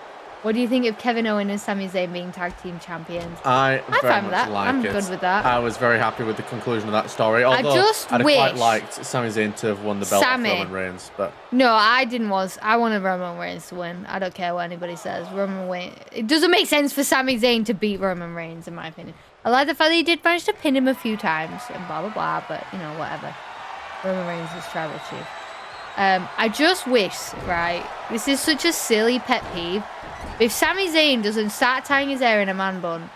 What do you think of Kevin Owens and Sami Zayn being tag team champions?
I'm
fine
very
with
much
that.
like
I'm
it.
good with that.
I was very happy with the conclusion of that story. Although
just
I'd
wish-
quite liked Sami Zayn to have won the belt off
Sami.
Roman Reigns, but
No, I didn't want. I wanted Roman Reigns to win. I don't care what anybody says. Roman Reigns. It doesn't make sense for Sami Zayn to beat Roman Reigns, in my opinion. I like the fact that he did manage to pin him a few times and blah blah blah. But you know, whatever. Roman Reigns is tribal chief. I just wish, right? This is such a silly pet peeve. If Sami Zayn doesn't start tying his hair in a man bun,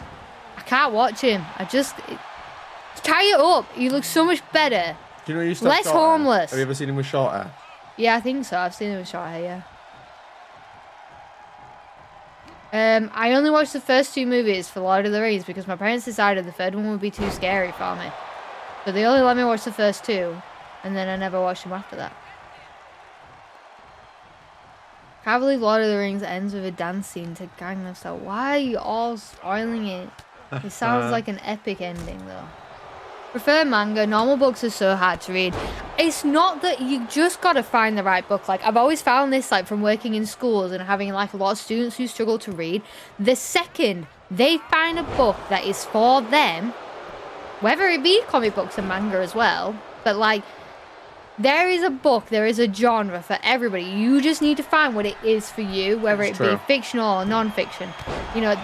I can't watch him. Tie it up. He looks so much better.
do you know he used to have
Less
short hair?
homeless.
Have you ever seen him with short hair?
Yeah, I think so. I've seen him with short hair, yeah. I only watched the first 2 movies for Lord of the Rings because my parents decided the third one would be too scary for me. So they only let me watch the first 2, and then I never watched them after that. Can't believe Lord of the Rings ends with a dance scene to Gangnam Style. Why are you all spoiling it? It sounds like an epic ending though. Prefer manga. Normal books are so hard to read. It's not that you just gotta find the right book. Like I've always found this, like from working in schools and having like a lot of students who struggle to read. The second they find a book that is for them, whether it be comic books and manga as well, but like there is a book, there is a genre for everybody. You just need to find what it is for you, whether it be fictional or non-fiction. You know,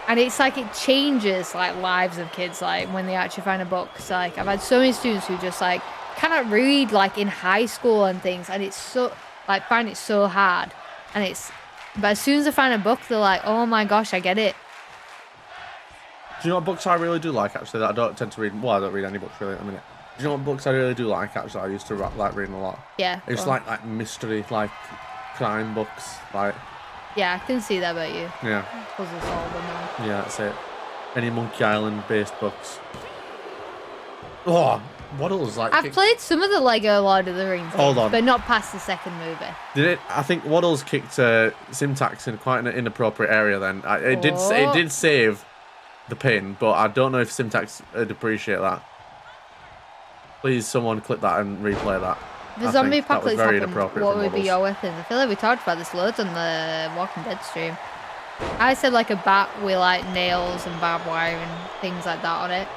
and it's like it changes like lives of kids, like when they actually find a book. So like I've had so many students who just like cannot read like in high school and things, and it's so like find it so hard. And it's but as soon as they find a book, they're like, oh my gosh, I get it.
Do you know what books I really do like actually that I don't tend to read? Well, I don't read any books really at the minute. Do you know what books I really do like actually? I used to like reading a lot.
Yeah.
It's like mystery, like crime books, like.
Yeah, I can see that about you.
Yeah.
Puzzle solver now.
Yeah, that's it. Any Monkey Island based books. Oh, Waddle's like.
I've played some of the Lego Lord of the Rings
Hold
games,
on.
but not past the second movie.
Did it? I think Waddle's kicked Simtax in quite an inappropriate area. Then it did save the pin, but I don't know if Simtax would appreciate that. Please, someone clip that and replay that.
The zombie apocalypse happened,
inappropriate
what
from
would be
Waddles.
your weapons? I feel like we talked about this loads on the Walking Dead stream. I said like a bat with like nails and barbed wire and things like that on it.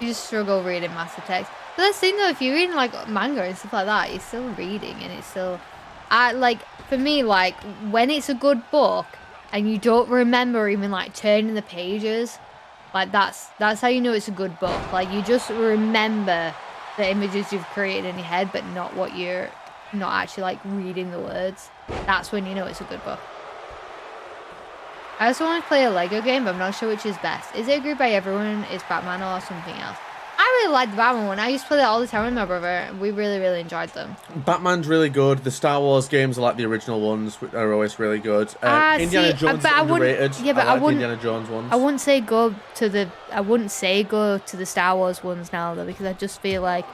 You just struggle reading massive text. But that's the thing though, if you're reading like manga and stuff like that, you're still reading and it's still... like, for me, like, when it's a good book and you don't remember even like turning the pages, like that's how you know it's a good book. Like you just remember the images you've created in your head, but not what you're not actually like reading the words. That's when you know it's a good book. I also want to play a Lego game, but I'm not sure which is best. Is it agreed by everyone? Is Batman or something else? I really like the Batman one. I used to play that all the time with my brother, and we really, really enjoyed them.
Batman's really good. The Star Wars games are like the original ones, which are always really good. Indiana Jones is underrated.
Yeah, but
I like the Indiana Jones ones.
I wouldn't say go to the Star Wars ones now though, because I just feel like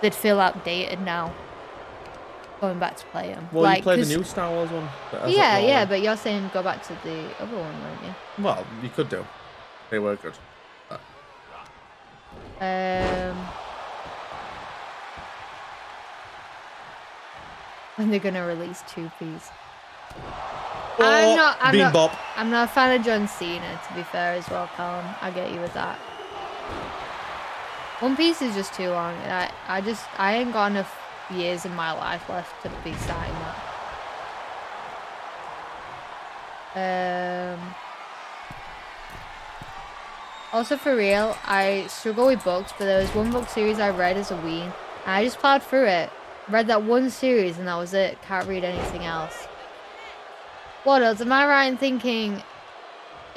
they'd feel outdated now. Going back to play them.
Well,
like,
you played the new Star Wars one.
Yeah, but you're saying go back to the other one, weren't you?
Well, you could do. They were good.
When they're gonna release 2Ps.
Oh, Bebop.
I'm not a fan of John Cena, to be fair as well, Callum. I get you with that. One Piece is just too long. I ain't got enough years in my life left to be starting that. Also, for real, I struggle with books, but there was one book series I read as a ween, and I just plowed through it. Read that one series, and that was it. Can't read anything else. What else? Am I right in thinking...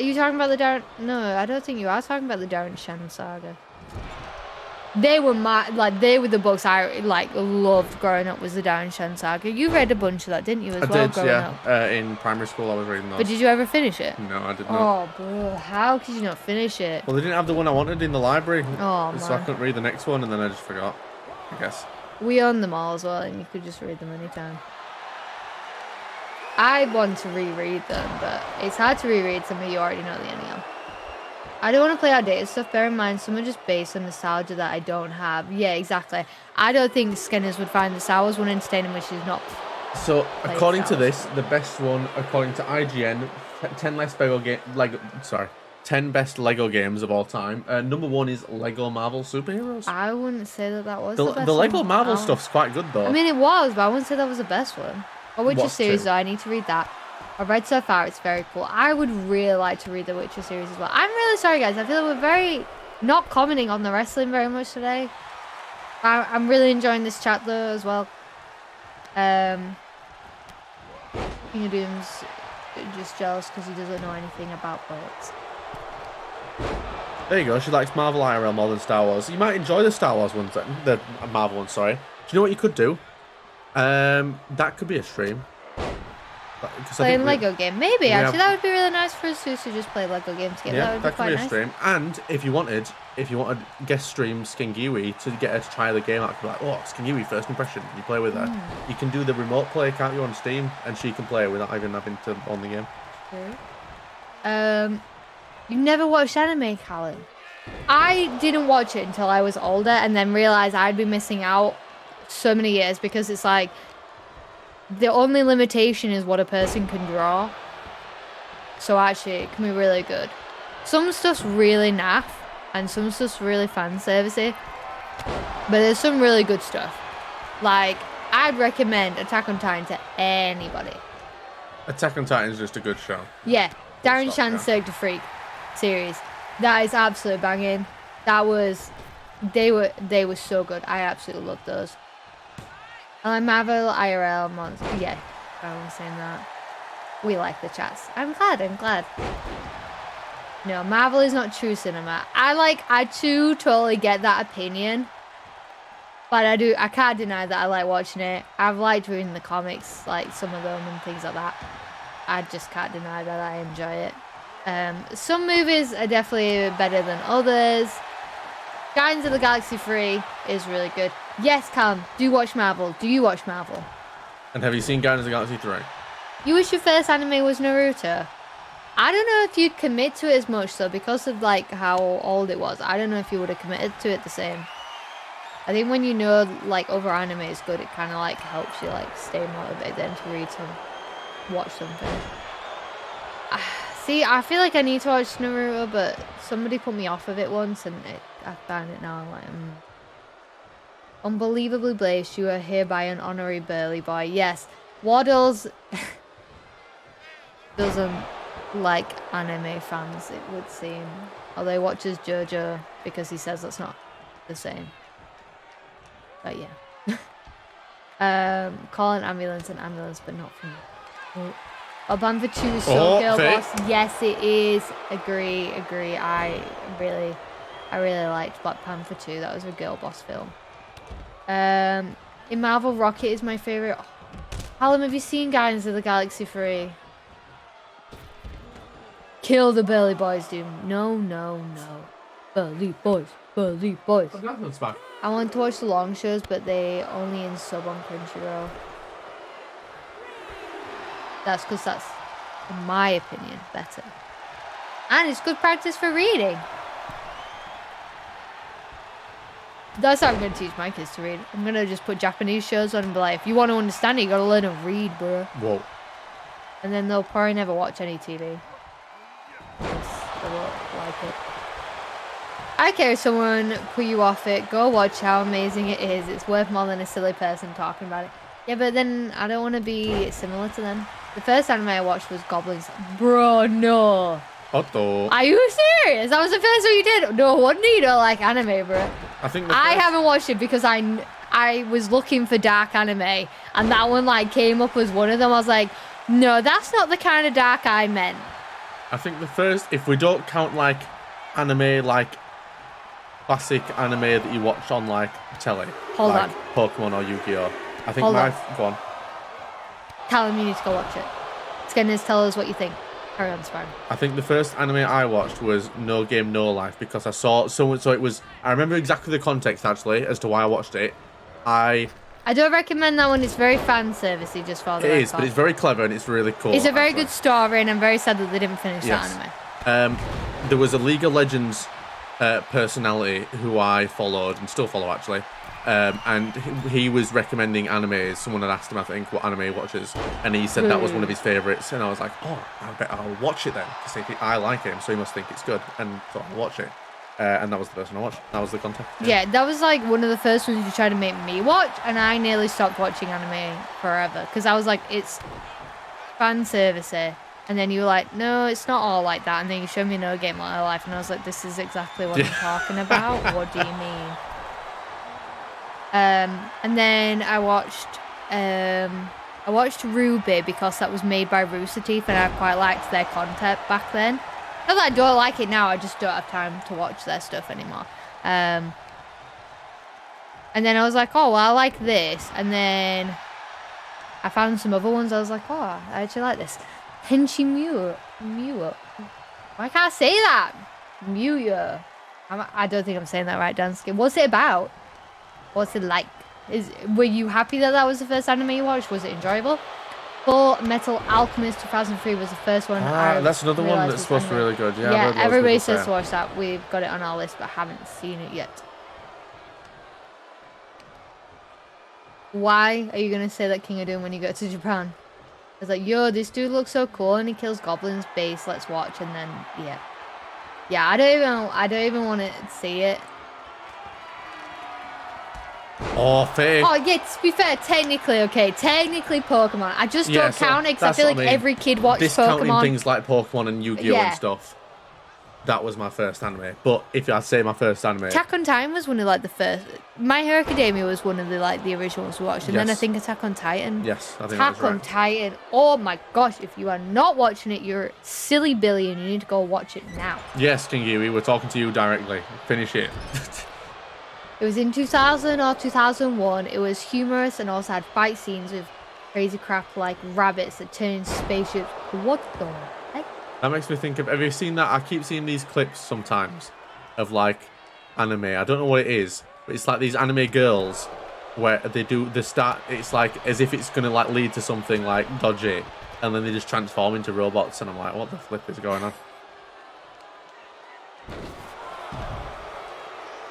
Are you talking about the Darren... No, I don't think you are talking about the Darren Shan saga. They were they were the books I loved growing up, was the Darren Shan saga. You read a bunch of that, didn't you, as well, growing up?
In primary school I was reading those.
But did you ever finish it?
No, I did not.
Oh, bro, how could you not finish it?
Well, they didn't have the one I wanted in the library.
Oh, man.
So I couldn't read the next one, and then I just forgot, I guess.
We own them all as well, and you could just read them anytime. I want to reread them, but it's hard to reread something you already know the ending of. I don't want to play outdated stuff. Bear in mind, some are just based on nostalgia that I don't have. Yeah, exactly. I don't think Skinners would find the Star Wars one entertaining, which is not.
So, according to this, the best one, according to IGN, 10 best Lego games of all time. Number one is Lego Marvel Superheroes.
I wouldn't say that was the best
The Lego
one.
Marvel stuff's quite good, though.
I mean, it was, but I wouldn't say that was the best one. A Witcher
What's
series,
two?
though, I need to read that. I've read so far, it's very cool. I would really like to read the Witcher series as well. I'm really sorry, guys. I feel like we're very not commenting on the wrestling very much today. I'm really enjoying this chat, though, as well. King of Doom's just jealous because he doesn't know anything about bullets.
There you go. She likes Marvel IRL more than Star Wars. You might enjoy the Star Wars ones, then. The Marvel ones, sorry. Do you know what you could do? That could be a stream. 'Cause I
Playing
think
Lego game. Maybe,
have-
actually. That would be really nice for us to just play Lego games together.
Yeah,
that would
that
be
could
quite
be a
nice.
stream. And if you wanted guest stream Skengiwi to get her to try the game out, like, oh, Skengiwi, first impression, you play with her. You can do the remote play, can't you, on Steam? And she can play without even having to own the game.
True. You never watched anime, Callum? I didn't watch it until I was older and then realized I'd be missing out so many years because it's like the only limitation is what a person can draw. So actually, it can be really good. Some stuff's really naff and some stuff's really fan servicey, but there's some really good stuff. Like, I'd recommend Attack on Titan to anybody.
Attack on Titan is just a good show.
Yeah, Darren
stop,
Shan's
yeah.
Cirque du Freak series. That is absolute banging. They were so good. I absolutely loved those. I like Marvel IRL monster. Yeah, I was saying that. We like the chats. I'm glad. No, Marvel is not true cinema. I too totally get that opinion. But I can't deny that I like watching it. I've liked reading the comics, like some of them and things like that. I just can't deny that I enjoy it. Some movies are definitely better than others. Guardians of the Galaxy 3 is really good. Yes, Cam, do watch Marvel. Do you watch Marvel?
And have you seen Guardians of the Galaxy 3?
You wish your first anime was Naruto. I don't know if you'd commit to it as much, though, because of like how old it was. I don't know if you would have committed to it the same. I think when you know like other anime is good, it kind of like helps you like stay motivated then to watch something. See, I feel like I need to watch Naruto, but somebody put me off of it once, and I found it now. I'm like, Unbelievably blessed, you are hereby an honorary Burley boy. Yes, Waddles doesn't like anime fans, it would seem. Although he watches JoJo because he says that's not the same. But yeah. Call an ambulance, but not from me. Oh, Panther 2 is so girl boss. Yes, it is. Agree. I really liked Black Panther 2. That was a girl boss film. In Marvel, Rocket is my favorite. Callum, have you seen Guardians of the Galaxy 3? Kill the Burley boys, dude. No. Burley boys. I want to watch the long shows, but they only in sub on Crunchyroll. That's because that's, in my opinion, better. And it's good practice for reading. That's how I'm going to teach my kids to read. I'm going to just put Japanese shows on and be like, if you want to understand it, you got to learn to read, bro.
Whoa.
And then they'll probably never watch any TV. Because they won't like it. I don't care if someone put you off it. Go watch how amazing it is. It's worth more than a silly person talking about it. Yeah, but then I don't want to be similar to them. The first anime I watched was Goblins. Bro, no.
Otto.
Are you serious? That was the first one you did? No wonder you don't like anime, bro. I haven't watched it because I was looking for dark anime, and that one like came up as one of them. I was like, no, that's not the kind of dark I meant.
I think the first, if we don't count like anime, like classic anime that you watch on like telly,
Hold
like
on.
Pokemon or Yu-Gi-Oh. I think
Hold on.
go on.
Callum, you need to go watch it. Skenners, tell us what you think. Carry on, Sparrow.
I think the first anime I watched was No Game No Life because I saw someone. So it was. I remember exactly the context actually as to why I watched it. I
don't recommend that one. It's very fan servicey, just for the
It is, but it's very clever and it's really cool.
It's a very
actually.
good story, and I'm very sad that they didn't finish that anime.
There was a League of Legends personality who I followed and still follow actually. And he was recommending animes. Someone had asked him, I think, what anime he watches, and he said that was one of his favourites. And I was like, oh, I bet I'll watch it then, because I like him, so he must think it's good. And so I'll watch it. And that was the first one I watched. That was the content.
Yeah, that was like one of the first ones you tried to make me watch, and I nearly stopped watching anime forever because I was like, it's fan servicey. And then you were like, no, it's not all like that. And then you showed me No Game My Life, and I was like, this is exactly what I'm talking about. What do you mean? And then I watched Ruby because that was made by Rooster Teeth, and I quite liked their content back then. Not that I don't like it now, I just don't have time to watch their stuff anymore. And then I was like, oh, well, I like this. And then I found some other ones. I was like, oh, I actually like this. Tenchi Mew. Why can't I say that? Mew. I don't think I'm saying that right, Dansky. What's it about? What's it like? Were you happy that was the first anime you watched? Was it enjoyable? Full Metal Alchemist 2003 was the first one.
That's another one that's supposed to be really good.
Yeah, everybody says to watch that. We've got it on our list, but haven't seen it yet. Why are you going to say that King of Doom when you go to Japan? It's like, yo, this dude looks so cool and he kills goblins base, let's watch. And then, yeah. Yeah, I don't even want to see it.
Oh, fair.
Oh, yeah, to be fair, technically Pokemon. I just don't count it because I feel like every kid watched
Discounting
Pokemon.
things like Pokemon and Yu-Gi-Oh! And stuff. That was my first anime. But if I'd say my first anime...
Attack on Titan was one of like the first... My Hero Academia was one of the the original ones we watched. And then I think Attack on Titan.
Yes, I think
Attack on Titan. Oh my gosh, if you are not watching it, you're silly Billy and you need to go watch it now.
Yes, Skengiwi, we're talking to you directly. Finish it.
It was in 2000 or 2001. It was humorous and also had fight scenes with crazy crap like rabbits that turn into spaceships. What the heck?
That makes me think of... Have you seen that? I keep seeing these clips sometimes of like anime. I don't know what it is, but it's like these anime girls where they do the start. It's like as if it's gonna like lead to something like dodgy, and then they just transform into robots. And I'm like, what the flip is going on?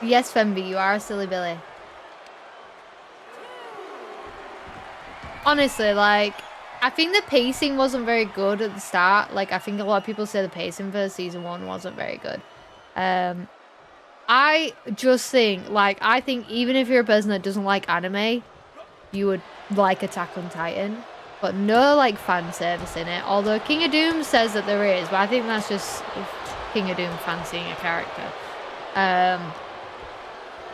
Yes, Fembee, you are a silly Billy. Honestly, like, I think the pacing wasn't very good at the start. Like, I think a lot of people say the pacing for season 1 wasn't very good. I just think, like, I think even if you're a person that doesn't like anime, you would like Attack on Titan. But no, like, fan service in it. Although King of Doom says that there is, but I think that's just King of Doom fancying a character.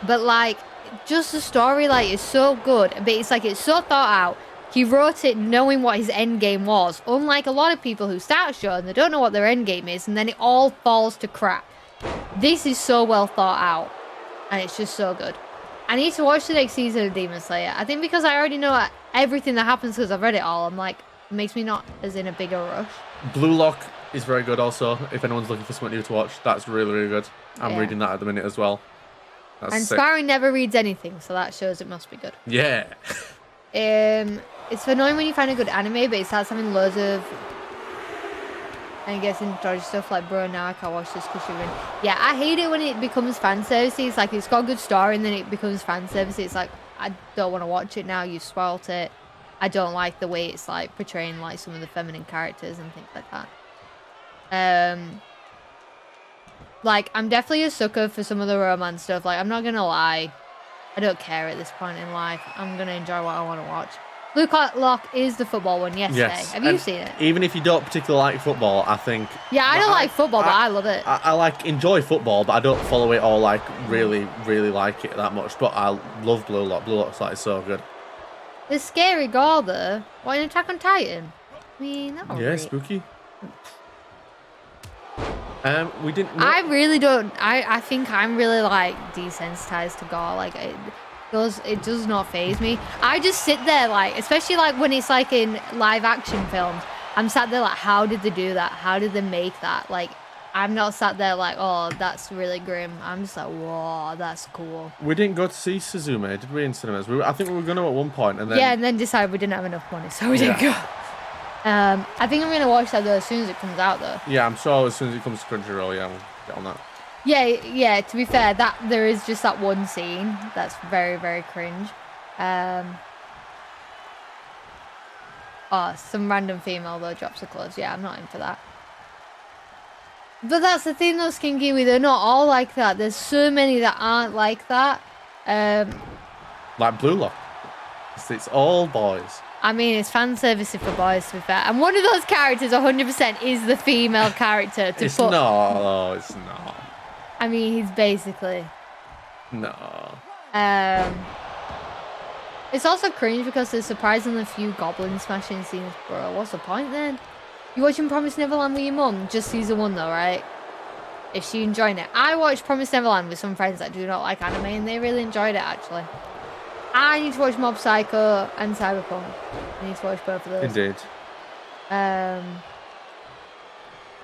But, like, just the story, like, is so good. But it's, like, it's so thought out. He wrote it knowing what his end game was. Unlike a lot of people who start a show and they don't know what their end game is. And then it all falls to crap. This is so well thought out. And it's just so good. I need to watch the next season of Demon Slayer. I think because I already know everything that happens because I've read it all. I'm, like, it makes me not as in a bigger rush.
Blue Lock is very good also. If anyone's looking for something new to watch, that's really, really good. I'm reading that at the minute as well. That's
and
sick.
Sparring never reads anything, so that shows it must be good.
Yeah.
It's annoying when you find a good anime, but it starts having loads of, I guess, dodgy stuff like, bro, now I can't watch this because you're in. Yeah, I hate it when it becomes fan service. It's like it's got a good story and then it becomes fan service. It's like, I don't want to watch it now. You spoilt it. I don't like the way it's like portraying like some of the feminine characters and things like that. Like, I'm definitely a sucker for some of the romance stuff. Like, I'm not going to lie. I don't care at this point in life. I'm going to enjoy what I want to watch. Blue Lock is the football one yesterday.
Yes.
Have you seen it?
Even if you don't particularly like football, I think...
Yeah, I don't like football, but I love it.
I like enjoy football, but I don't follow it or like really, really like it that much. But I love Blue Lock. Blue Lock's like so good.
The scary gore, though. What, in Attack on Titan? I mean, not
Yeah,
really.
spooky. We didn't...
I really don't... I think I'm really, like, desensitized to gore. Like, it does not faze me. I just sit there, like, especially, like, when it's, like, in live-action films. I'm sat there, like, how did they do that? How did they make that? Like, I'm not sat there, like, oh, that's really grim. I'm just like, whoa, that's cool.
We didn't go to see Suzume, did we, in cinemas? I think we were going to at one point, and then...
Yeah, and then decided we didn't have enough money, so we didn't go. I think I'm going to watch that, though, as soon as it comes out, though.
Yeah, I'm sure as soon as it comes to Crunchyroll, yeah, we'll get on that.
Yeah, to be fair, that there is just that one scene that's very, very cringe. Oh, some random female, though, drops her clothes. Yeah, I'm not in for that. But that's the thing, though, Skengiwi, they're not all like that. There's so many that aren't like that.
Like Blue Lock. It's all boys.
I mean, it's fan service for boys, to be fair. And one of those characters, 100%, is the female character.
It's not. It's not.
I mean, he's basically...
No.
It's also cringe because there's surprisingly few goblin smashing scenes, bro. What's the point then? You watching Promised Neverland with your mum? Just season 1 though, right? Is she enjoying it? I watched Promised Neverland with some friends that do not like anime and they really enjoyed it actually. I need to watch Mob Psycho and Cyberpunk. I need to watch both of those.
Indeed.
Um,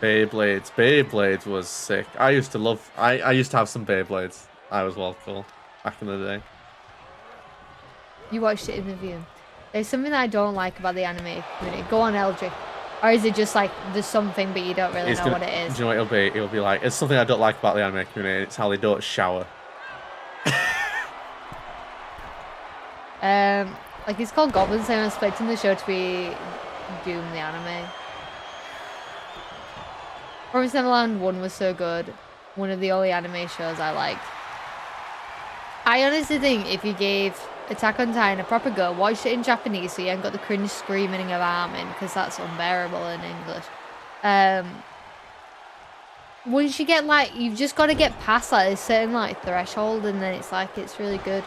Beyblades. Beyblades was sick. I used to love... I used to have some Beyblades. I was well cool back in the day.
you watched it in the view. There's something that I don't like about the anime community. Go on, Eldrick. Or is it just like there's something but you don't really know what it is?
Do you know what it'll be? It'll be like, it's something I don't like about the anime community. It's how they don't shower.
Like it's called Goblin Slayer. I'm expecting the show to be Doom the anime. Promised Neverland 1 was so good. One of the only anime shows I liked. I honestly think if you gave Attack on Titan a proper go, watched it in Japanese so you ain't got the cringe screaming of Armin, because that's unbearable in English. Once you get like, you've just got to get past like a certain like threshold, and then it's like, it's really good.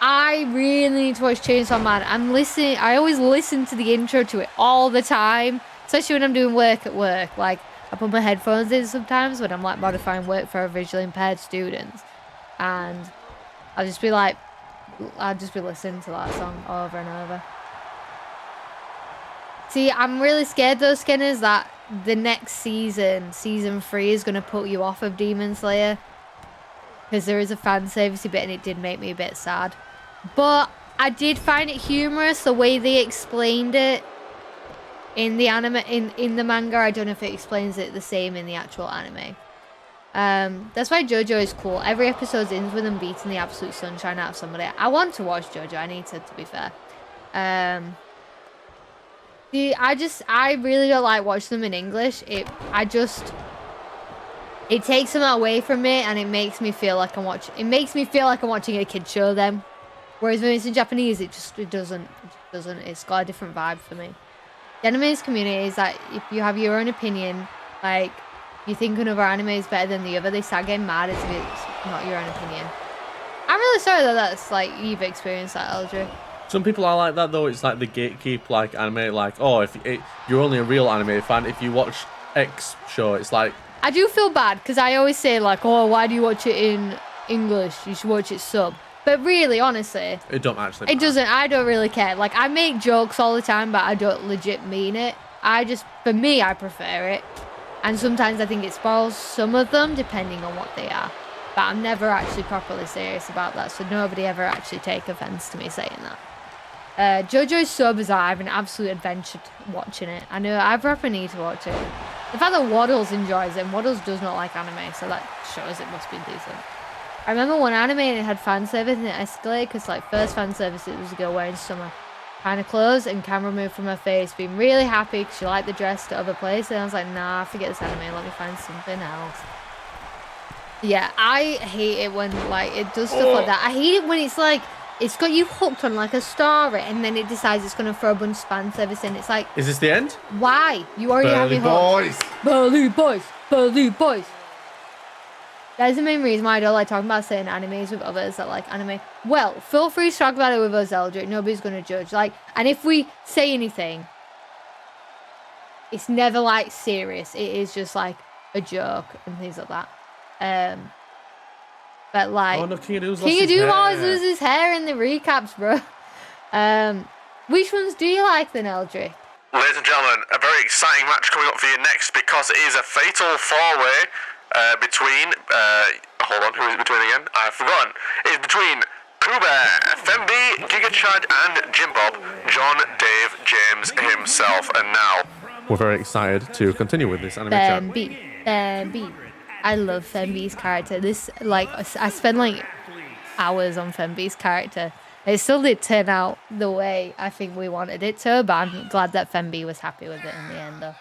I really need to watch Chainsaw Man. I always listen to the intro to it all the time, especially when I'm doing work at work. Like, I put my headphones in sometimes when I'm like modifying work for our visually impaired students, and I'll just be listening to that song over and over. See, I'm really scared though, Skinners, that the next season 3, is going to put you off of Demon Slayer, because there is a fan servicey bit and it did make me a bit sad. But I did find it humorous the way they explained it in the anime, in the manga. I don't know if it explains it the same in the actual anime. That's why JoJo is cool. Every episode ends with them beating the absolute sunshine out of somebody. I want to watch JoJo. I need to be fair. I really don't like watching them in English. It takes them away from me, and it makes me feel like I'm watching a kid show then. Whereas when it's in Japanese, it doesn't. It's got a different vibe for me. The anime's community is that if you have your own opinion, like you think another anime is better than the other, they start getting mad as if it's not your own opinion. I'm really sorry that that's like you've experienced that, Eldrick.
Some people are like that though. It's like the gatekeep, like anime, like, oh, you're only a real anime fan if you watch X show. It's like,
I do feel bad because I always say like, oh, why do you watch it in English? You should watch it sub. But really, honestly,
it don't actually
it
matter.
doesn't. I don't really care. Like, I make jokes all the time, but I don't legit mean it. For me, I prefer it. And sometimes I think it spoils some of them, depending on what they are. But I'm never actually properly serious about that, so nobody ever actually take offense to me saying that. JoJo is so bizarre. I have an absolute adventure watching it. I know I proper need to watch it. The fact that Waddles enjoys it, and Waddles does not like anime, so that shows it must be decent. I remember one anime and it had fan service and it escalated because like first fan service it was a girl wearing summer kind of clothes and camera moved from her face, being really happy because she liked the dress to other place, and I was like, nah, forget this anime, let me find something else. Yeah, I hate it when like it does stuff like that. I hate it when it's like it's got you hooked on like a story and then it decides it's gonna throw a bunch of fan service in. It's like,
is this the end?
Why? You already have me hooked. Burley boys, Burley boys. That's the main reason why I don't like talking about certain animes with others that like anime. Well, feel free to talk about it with us, Eldrick. Nobody's going to judge. Like, and if we say anything, it's never like serious. It is just like a joke and things like that. But like,
oh no, King of Doom
always loses his hair in the recaps, bro. Which ones do you like then, Eldrick?
Ladies and gentlemen, a very exciting match coming up for you next because it is a fatal four-way. Between, hold on, who is it between again? I've forgotten. It's between Pooh Bear, Fembee, GIGACHAD, and Jimbob, John Dave James himself. And now,
we're very excited to continue with this anime chat.
Fembee. I love Fembee's character. This, like, I spent like hours on Fembee's character. It still did turn out the way I think we wanted it to, but I'm glad that Fembee was happy with it in the end, though.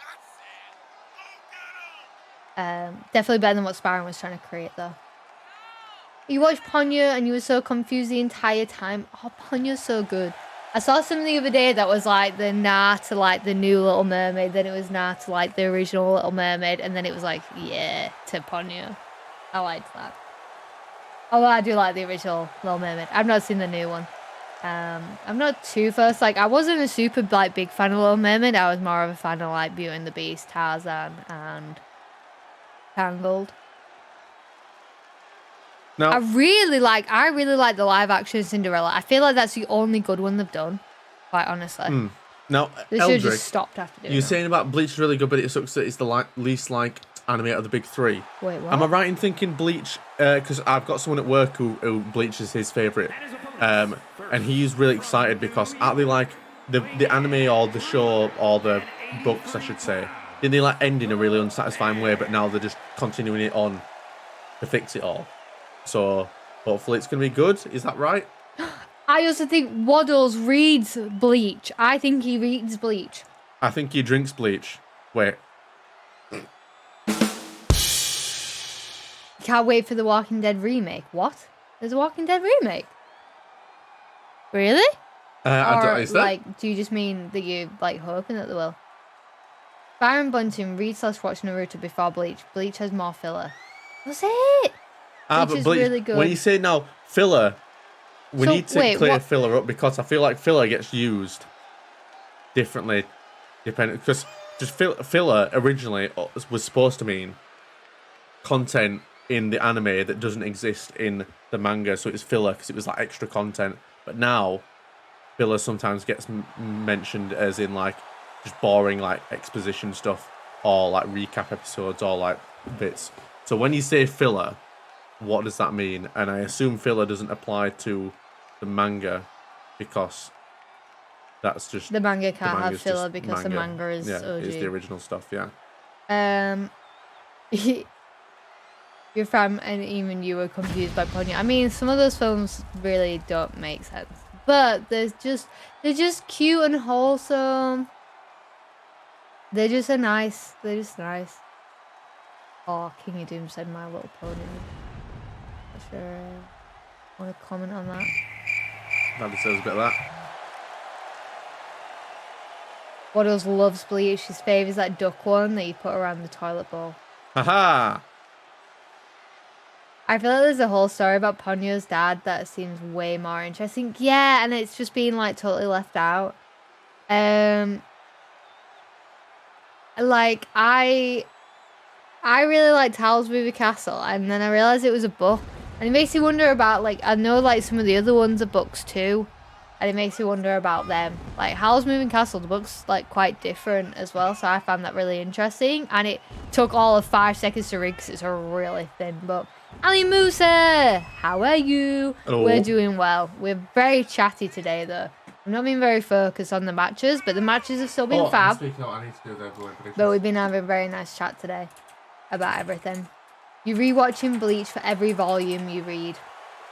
Definitely better than what Sparring was trying to create, though. You watched Ponyo and you were so confused the entire time. Oh, Ponyo's so good. I saw something the other day that was like the nah to like the new Little Mermaid, then it was nah to like the original Little Mermaid, and then it was like yeah to Ponyo. I liked that. Although I do like the original Little Mermaid. I've not seen the new one. I'm not too first. Like, I wasn't a super like big fan of Little Mermaid. I was more of a fan of like Beauty and the Beast, Tarzan, and Tangled.
Now,
I really like the live action Cinderella. I feel like that's the only good one they've done, quite honestly.
now
They should have
Eldrick,
just stopped after doing
you're
it.
saying about Bleach is really good, but it sucks that it's the least liked anime out of the big three.
Wait, what?
Am I right in thinking Bleach? Because I've got someone at work who Bleach is his favorite, and he's really excited because are they like the anime or the show or the books, I should say? Didn't they like end in a really unsatisfying way? But now they're just continuing it on to fix it all. So hopefully it's gonna be good. Is that right?
I also think Waddles reads Bleach. I think he reads Bleach.
I think he drinks bleach. Wait.
Can't wait for the Walking Dead remake. What? There's a Walking Dead remake? Really?
I don't,
Or,
is that?
like, do you just mean that you're, like, hoping that they will? Baron Bunting read/watch Naruto before Bleach. Bleach has more filler. That's it! Bleach is really good.
When you say now filler, we
So,
need to
wait,
clear
what-
filler up because I feel like filler gets used differently, depending. Because just filler originally was supposed to mean content in the anime that doesn't exist in the manga, so it's filler because it was like extra content. But now, filler sometimes gets mentioned as in like just boring like exposition stuff or like recap episodes or like bits. So when you say filler, what does that mean? And I assume filler doesn't apply to the manga because that's just
The manga can't have
manga's
filler
just
because the manga is OG.
is the original stuff. Yeah.
Your fam and even you were confused by Ponyo. I mean, some of those films really don't make sense, but they're just cute and wholesome. They're just nice. Oh, King of Doom said My Little Pony. Not sure. Want to comment on that?
That deserves a bit of that.
Waddles loves Bleach. His favourite is that duck one that you put around the toilet bowl.
Haha.
I feel like there's a whole story about Ponyo's dad that seems way more interesting. Yeah, and it's just been like totally left out. Like I really liked Howl's Moving Castle, and then I realized it was a book, and it makes you wonder about like I know like some of the other ones are books too, and it makes you wonder about them. Like Howl's Moving Castle, the book's like quite different as well, so I found that really interesting, and it took all of 5 seconds to read because it's a really thin book. Ali Musa, how are you?
Hello.
We're doing well. We're very chatty today though. I've not been very focused on the matches, but the matches have still been fab.
Speaking of, I need to do the predictions.
But we've been having a very nice chat today about everything. You rewatching Bleach for every volume you read.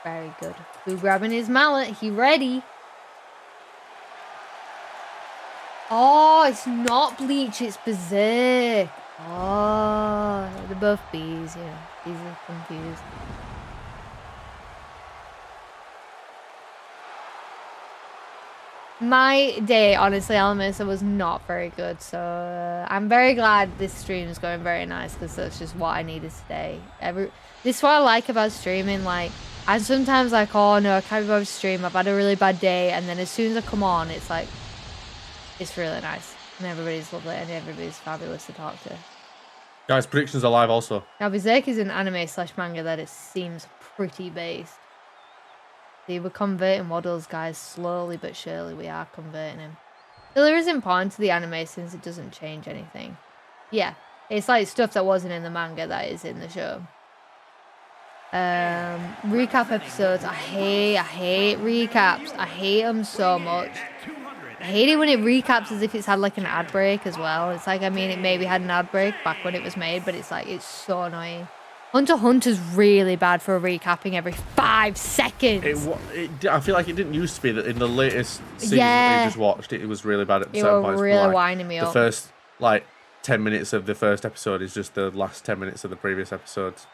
Very good. Pooh grabbing his mallet. He ready. Oh, it's not Bleach. It's Berserk. Oh, they're both bees. Yeah, bees are confused. My day, honestly, Alamosa was not very good, so I'm very glad this stream is going very nice because that's just what I needed today. This is what I like about streaming. Like, I'm sometimes like, oh no, I can't be bothered to stream. I've had a really bad day, and then as soon as I come on, it's like, it's really nice, and everybody's lovely, and everybody's fabulous to talk to.
Guys, predictions are live also.
Now, Berserk is an anime/manga that it seems pretty based. See, we're converting Waddles, guys, slowly but surely. We are converting him. Filler is important to the anime since it doesn't change anything. Yeah, it's like stuff that wasn't in the manga that is in the show. Recap episodes. I hate recaps. I hate them so much. I hate it when it recaps as if it's had like an ad break as well. It's like, I mean, it maybe had an ad break back when it was made, but it's like, it's so annoying. Hunter x Hunter's really bad for recapping every 5 seconds.
I feel like it didn't used to be that in the latest season
Yeah.
that we just watched. It was really bad at
They
certain
were
points.
really
Like,
winding me
the
up.
first like 10 minutes of the first episode is just the last 10 minutes of the previous episodes.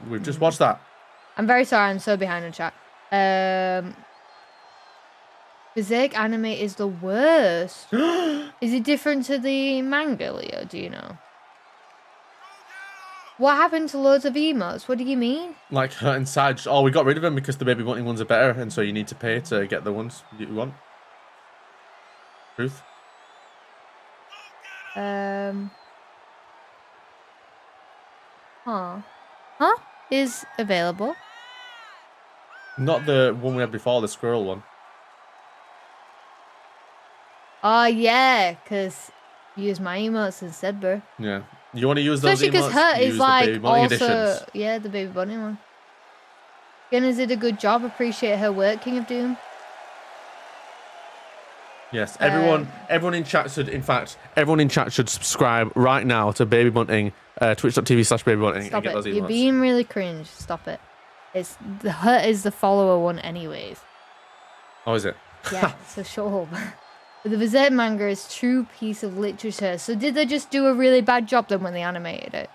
We've just watched that.
I'm very sorry, I'm so behind on chat. Berserk anime is the worst. Is it different to the manga, Leo? Do you know? What happened to loads of emotes? What do you mean?
Like Hurt Inside, just, we got rid of them because the Baby Bunting ones are better, and so you need to pay to get the ones you want. Truth.
Huh? Is available.
Not the one we had before, the squirrel one.
Oh, yeah, because use my emotes instead, bro.
Yeah. You want to use those
Especially
emotes?
because her
Use
is
the
like
Baby Bunting
also,
editions.
yeah, the Baby Bunting one. Guinness did a good job. Appreciate her work, King of Doom.
Yes, everyone in chat should, in fact, everyone in chat should subscribe right now to Baby Bunting, twitch.tv/Baby Bunting,
Stop
and get
it.
those emotes.
You're being really cringe. Stop it. It's her is the follower one anyways.
Oh, is it?
Yeah, so shut up. But the Berserk manga is true piece of literature. So did they just do a really bad job then when they animated it?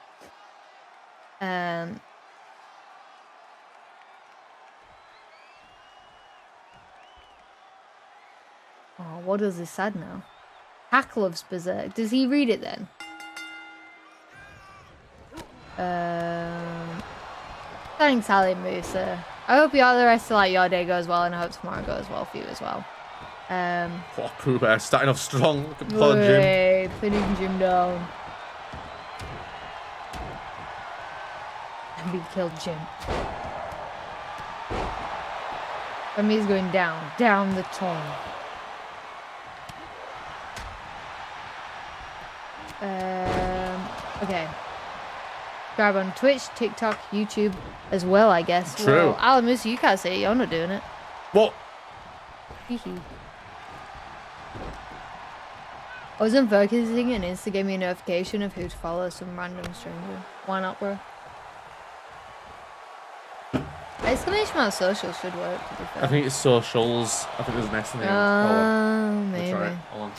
Oh, what does this said now? Hack loves Berserk. Does he read it then? Thanks, Ali Musa. I hope the rest of like your day goes well, and I hope tomorrow goes well for you as well.
Oh, Pooh Bear starting off strong. Look at poor Jim.
Hey, putting Jim down. And we killed Jim. Fembee's going down the tongue. Okay. Subscribe on Twitch, TikTok, YouTube as well, I guess.
True.
Well, Alamusa, you can't say it. You're not doing it.
What?
Hehe. I wasn't focusing and Insta gave me a notification of who to follow, some random stranger. Why not, bro? Exclamation mark social should work, to be fair.
I think it's socials. I think there's an S in the end. Hold on.
Maybe.
Let's try it. Hold on.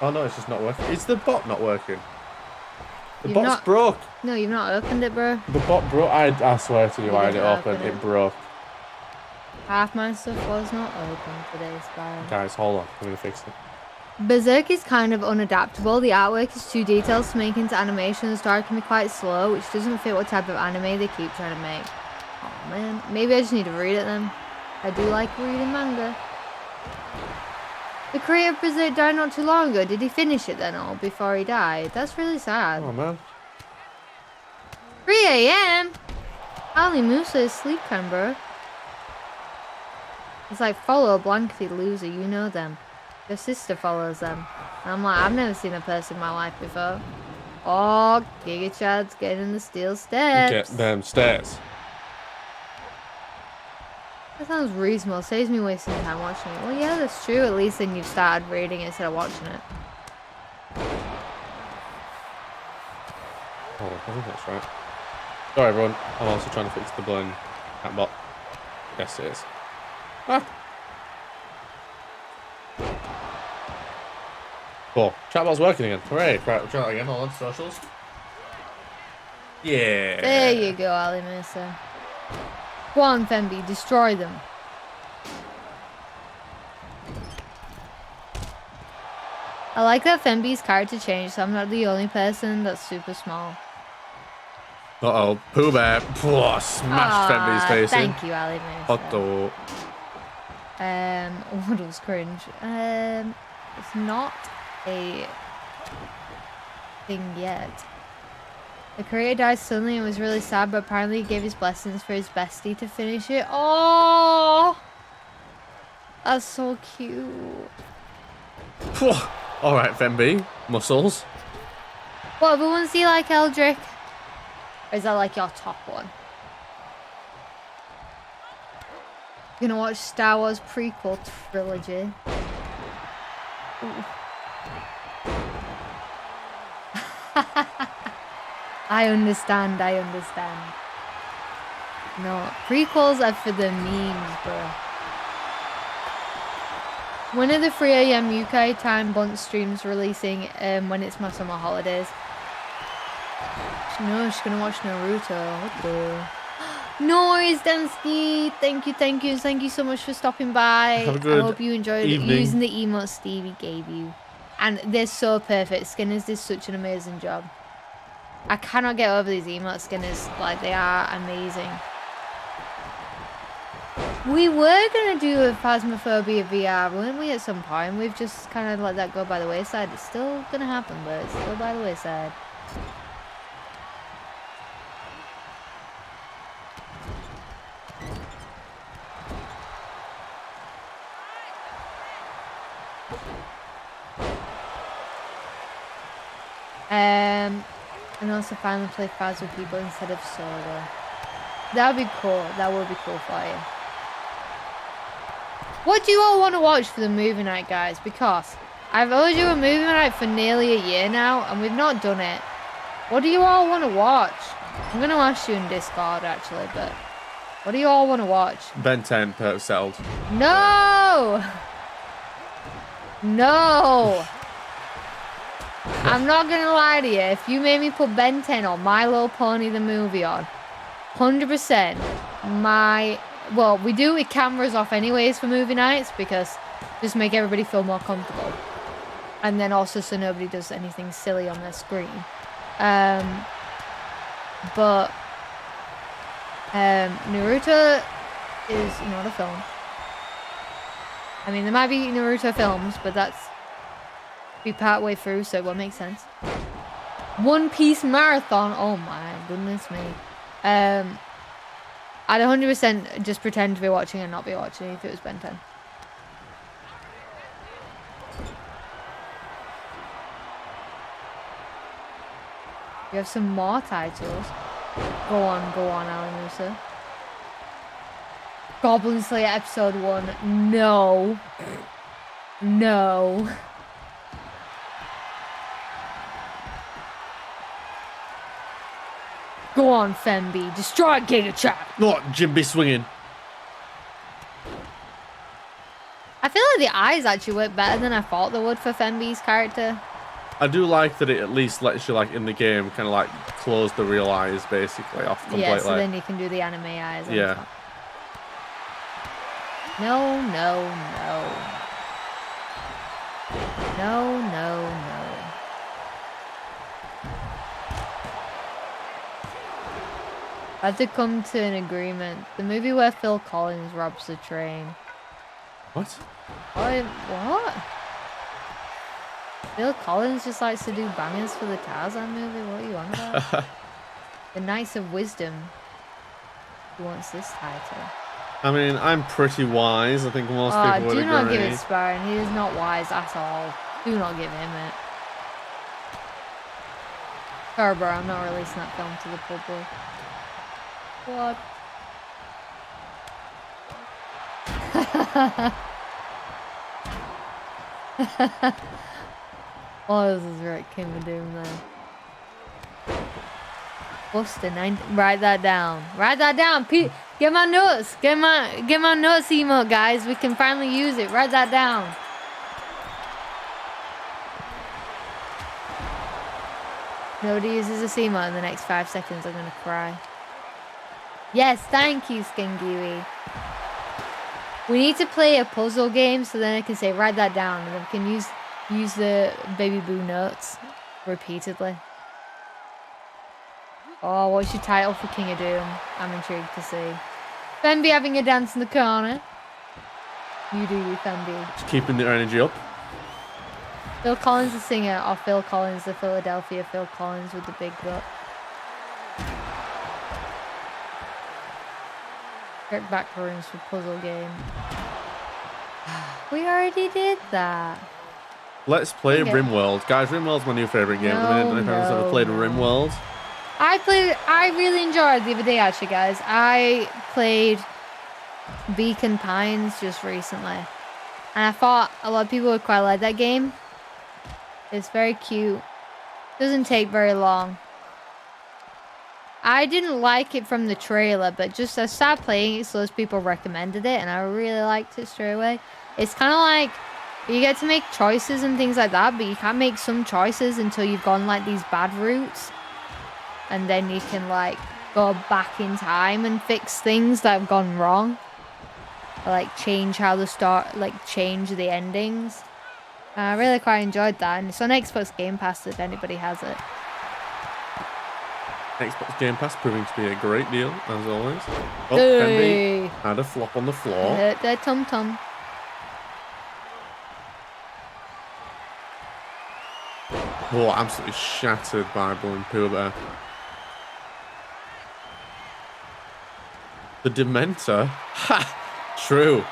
Oh no, it's just not working. Is the bot not working? The
You've
bot's
not-
broke.
No, you've not opened it, bro.
The bot broke. I swear to you,
You
I had it
didn't
open.
open
It
it.
broke.
Half my stuff was not open today, Spyro.
Guys, hold on. I'm gonna fix it.
Berserk is kind of unadaptable. The artwork is too detailed to make into animation. The story can be quite slow, which doesn't fit what type of anime they keep trying to make. Oh man, maybe I just need to read it then. I do like reading manga. The creator of Berserk died not too long ago. Did he finish it then or before he died? That's really sad.
Oh man.
3 a.m. Ali Musa is sleep cam, bro. It's like follow a blankety loser, you know them. Your sister follows them. And I'm like, I've never seen a person in my life before. Oh, GIGACHAD's getting in the steel steps.
Get them stairs.
That sounds reasonable. Saves me wasting time watching it. Well, yeah, that's true. At least then you've started reading it instead of watching it.
Oh, I think that's right. Sorry everyone, I'm also trying to fix the blown cat bot. Yes it is. Ah! Cool. Chatbot's working again. Hooray! Right, we'll try that again. Hold on, socials. Yeah!
There you go, Ali Musa. Go on, Fembee. Destroy them. I like that Fembee's character changed, so I'm not the only person that's super small.
Uh-oh. Pooh Bear. Pwah, smashed Fembee's face in.
Thank you, Ali Musa.
Otto.
What was cringe? It's not a thing yet. The creator died suddenly and was really sad, but apparently he gave his blessings for his bestie to finish it. Oh, that's so cute.
Alright, Fembee. Muscles.
What other ones do you like, Eldrick? Or is that like your top one? You're gonna watch Star Wars prequel trilogy. Ooh. I understand. No, prequels are for the memes, bro. When are the 3 a.m. UK time Bunt streams releasing when it's my summer holidays? No, she's gonna watch Naruto. What the? Noise, Dansky. Thank you so much for stopping by.
Have a good
I hope you enjoyed
evening.
using the emote Stevey gave you. And they're so perfect. Skinners did such an amazing job. I cannot get over these emote Skinners. Like, they are amazing. We were going to do a Phasmophobia VR, weren't we, at some point? We've just kind of let that go by the wayside. It's still going to happen, but it's still by the wayside. And also finally play cards with people instead of solo. That would be cool. That would be cool for you. What do you all want to watch for the movie night, guys? Because I've owed you a movie night for nearly a year now, and we've not done it. What do you all want to watch? I'm going to ask you in Discord, actually, but what do you all want to watch?
Ben 10 per settled.
No! No! I'm not going to lie to you. If you made me put Ben 10 or My Little Pony the movie on, 100% well, we do it with cameras off anyways for movie nights because just make everybody feel more comfortable. And then also so nobody does anything silly on their screen. But Naruto is not a film. I mean, there might be Naruto films, but that's be part way through, so it won't make sense. One Piece marathon. Oh my goodness me. I'd 100% just pretend to be watching and not be watching if it was Ben 10. We have some more titles. Go on, Alan Musa. Goblin Slayer episode 1. No. No. Go on, Fembee. Destroy GIGACHAD.
Not Jimby swinging.
I feel like the eyes actually work better than I thought they would for Fembee's character.
I do like that it at least lets you, like, in the game, kind of like close the real eyes basically off completely.
Yeah, so then you can do the anime eyes.
Yeah.
No, no, no. No, no, no. I had to come to an agreement. The movie where Phil Collins robs the train.
What?
What? Phil Collins just likes to do bangers for the Tarzan movie? What are you on about? The Knights of Wisdom. Who wants this title?
I mean, I'm pretty wise. I think most people would agree.
Do not give it Sparring. He is not wise at all. Do not give him it. Sorry, bro. I'm not releasing that film to the public. What? Oh, this is right, King of Doom there. Buster 9. Write that down. Write that down. Get my notes. Get my notes emote, guys. We can finally use it. Write that down. Nobody uses a emote in the next 5 seconds. I'm gonna cry. Yes, thank you, Skengiwi. We need to play a puzzle game so then I can say write that down and then we can use the Baby Boo notes repeatedly. Oh, what's your title for King of Doom? I'm intrigued to see. Fembee having a dance in the corner. You do, Fembee.
Just keeping the energy up.
Phil Collins the singer or Phil Collins the Philadelphia Phil Collins with the big butt. Check back rooms for puzzle game. We already did that.
Let's play RimWorld. Guys, RimWorld's my new favourite game. I don't know if anyone's ever played RimWorld.
I really enjoyed it the other day, actually, guys. I played Beacon Pines just recently. And I thought a lot of people would quite like that game. It's very cute. Doesn't take very long. I didn't like it from the trailer, but just I started playing it so those people recommended it, and I really liked it straight away. It's kind of like you get to make choices and things like that, but you can't make some choices until you've gone like these bad routes. And then you can like go back in time and fix things that have gone wrong. Or, like change how the change the endings. I really quite enjoyed that, and it's on Xbox Game Pass if anybody has it.
Xbox Game Pass proving to be a great deal, as always. Oh,
Hey.
Fembee had a flop on the floor.
Hurt their tum-tum.
Oh, absolutely shattered by blowing Pooh there. The Dementor? Ha! True.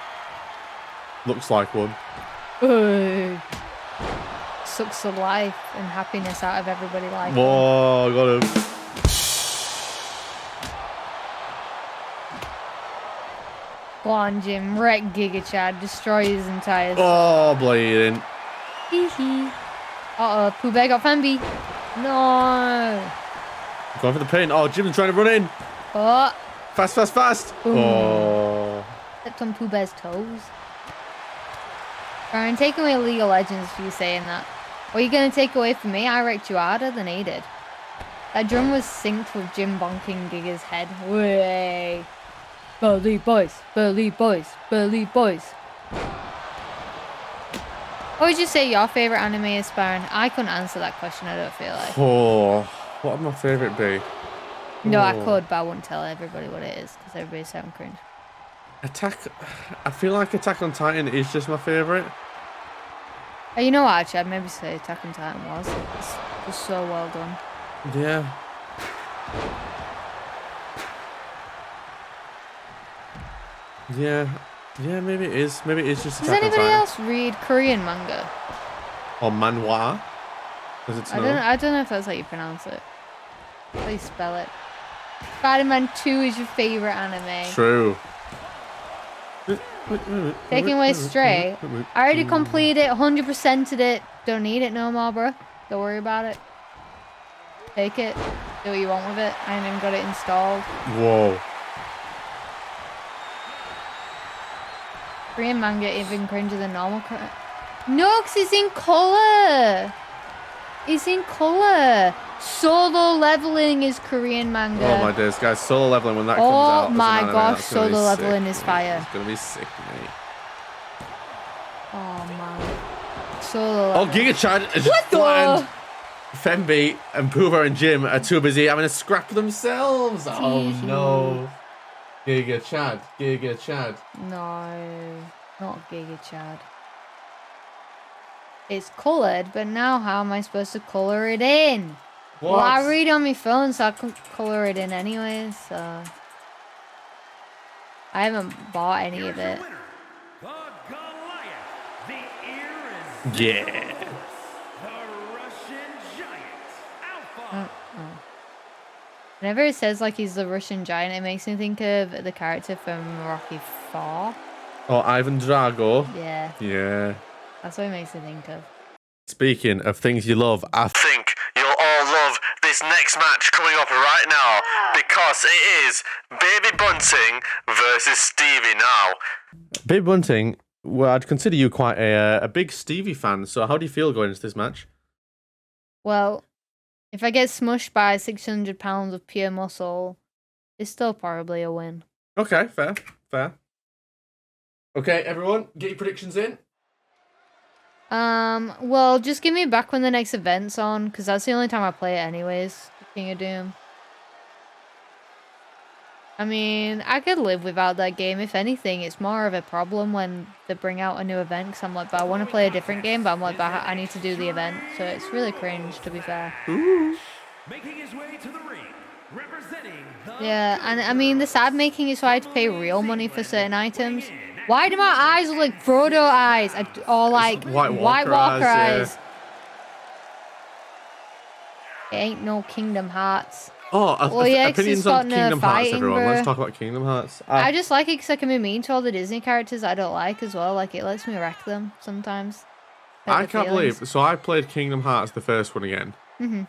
Looks like one.
Hey. sucks the life and happiness out of everybody like
Whoa, got him.
Go on, Jim. Wreck GigaChad. Destroy his entire...
Oh, bleeding.
Hee hee. Uh-oh. Pooh Bear got Fembee. No.
Going for the pin. Oh, Jim's trying to run in.
Oh.
Fast, fast, fast.
Boom.
Oh.
Stepped on Pooh Bear's toes. Brian, take away League of Legends for you saying that. What are you going to take away from me? I wrecked you harder than he did. That drum was synced with Jim bonking Giga's head. Way. Burley boys, Burley boys, Burley boys. What would you say your favourite anime is, Baron? I couldn't answer that question, I don't feel like.
Oh, what would my favourite be?
No, I
Oh.
could, but I wouldn't tell everybody what it is, because everybody's so cringe.
I feel like Attack on Titan is just my favourite.
Oh, you know what, actually, I'd maybe say Attack on Titan was. It's just so well done.
Yeah. Yeah, maybe it is. Maybe it is just
Does
Attack on
anybody
Titan.
else read Korean manga?
Or manhwa. Does it know?
I don't know if that's how you pronounce it. Please spell it. Spider-Man 2 is your favourite anime.
True.
Taking away Stray. I already completed it, 100%ed it. Don't need it no more, bro. Don't worry about it. Take it. Do what you want with it. I ain't even got it installed.
Whoa.
Korean manga even cringer than normal. No, because it's in colour. It's in colour. Solo Leveling is Korean manga.
Oh my days, guys. Solo Leveling when that comes out.
Oh my
as an anime,
gosh,
that's gonna be
Solo
sick.
Leveling is fire.
It's gonna be sick, mate.
Oh man. Solo
Oh,
Leveling.
GigaChad has
What
just
the?
flattened. Fembee and Pooh and Jim are too busy having a scrap themselves. Oh no. GigaChad.
No, not GigaChad. It's coloured, but now how am I supposed to colour it in?
What?
Well, I read on my phone, so I can colour it in anyways, so... I haven't bought any of it.
The Goliath, the irresistible,
Yeah.
the Russian giant, Alpha.
Whenever it says, like, he's the Russian giant, it makes me think of the character from Rocky 4.
Oh, Ivan Drago.
Yeah,
Yeah.
that's what it makes me think of.
Speaking of things you love, I
Think you'll all love this next match coming up right now because it is Baby Bunting versus Stevey now.
Baby Bunting, well, I'd consider you quite a big Stevie fan, so how do you feel going into this match?
Well, if I get smushed by 600 pounds of pure muscle, it's still probably a win.
Okay, fair. Okay, everyone, get your predictions in.
Well, just give me back when the next event's on, because that's the only time I play it anyways, King of Doom. I mean, I could live without that game. If anything, it's more of a problem when they bring out a new event, because I'm like, but I want to play a different game, but I'm like, but I need to do the event. So it's really cringe, to be fair.
Making his way to the ring, representing the
Yeah, and I mean, the sad making is so I had to pay real money for certain items. Why do my eyes look like Frodo eyes? Or like
White
White
Walker
Walker
eyes,
eyes? It ain't no Kingdom Hearts.
Oh,
Well, yeah, 'cause
opinions
it's
on
got no
Kingdom Hearts,
fighting,
everyone. Let's
bruh.
talk about Kingdom Hearts.
I just like it because I can be mean to all the Disney characters I don't like as well. Like, it lets me wreck them sometimes. Hurt
I
their
can't
feelings.
believe. So I played Kingdom Hearts, the first one again. When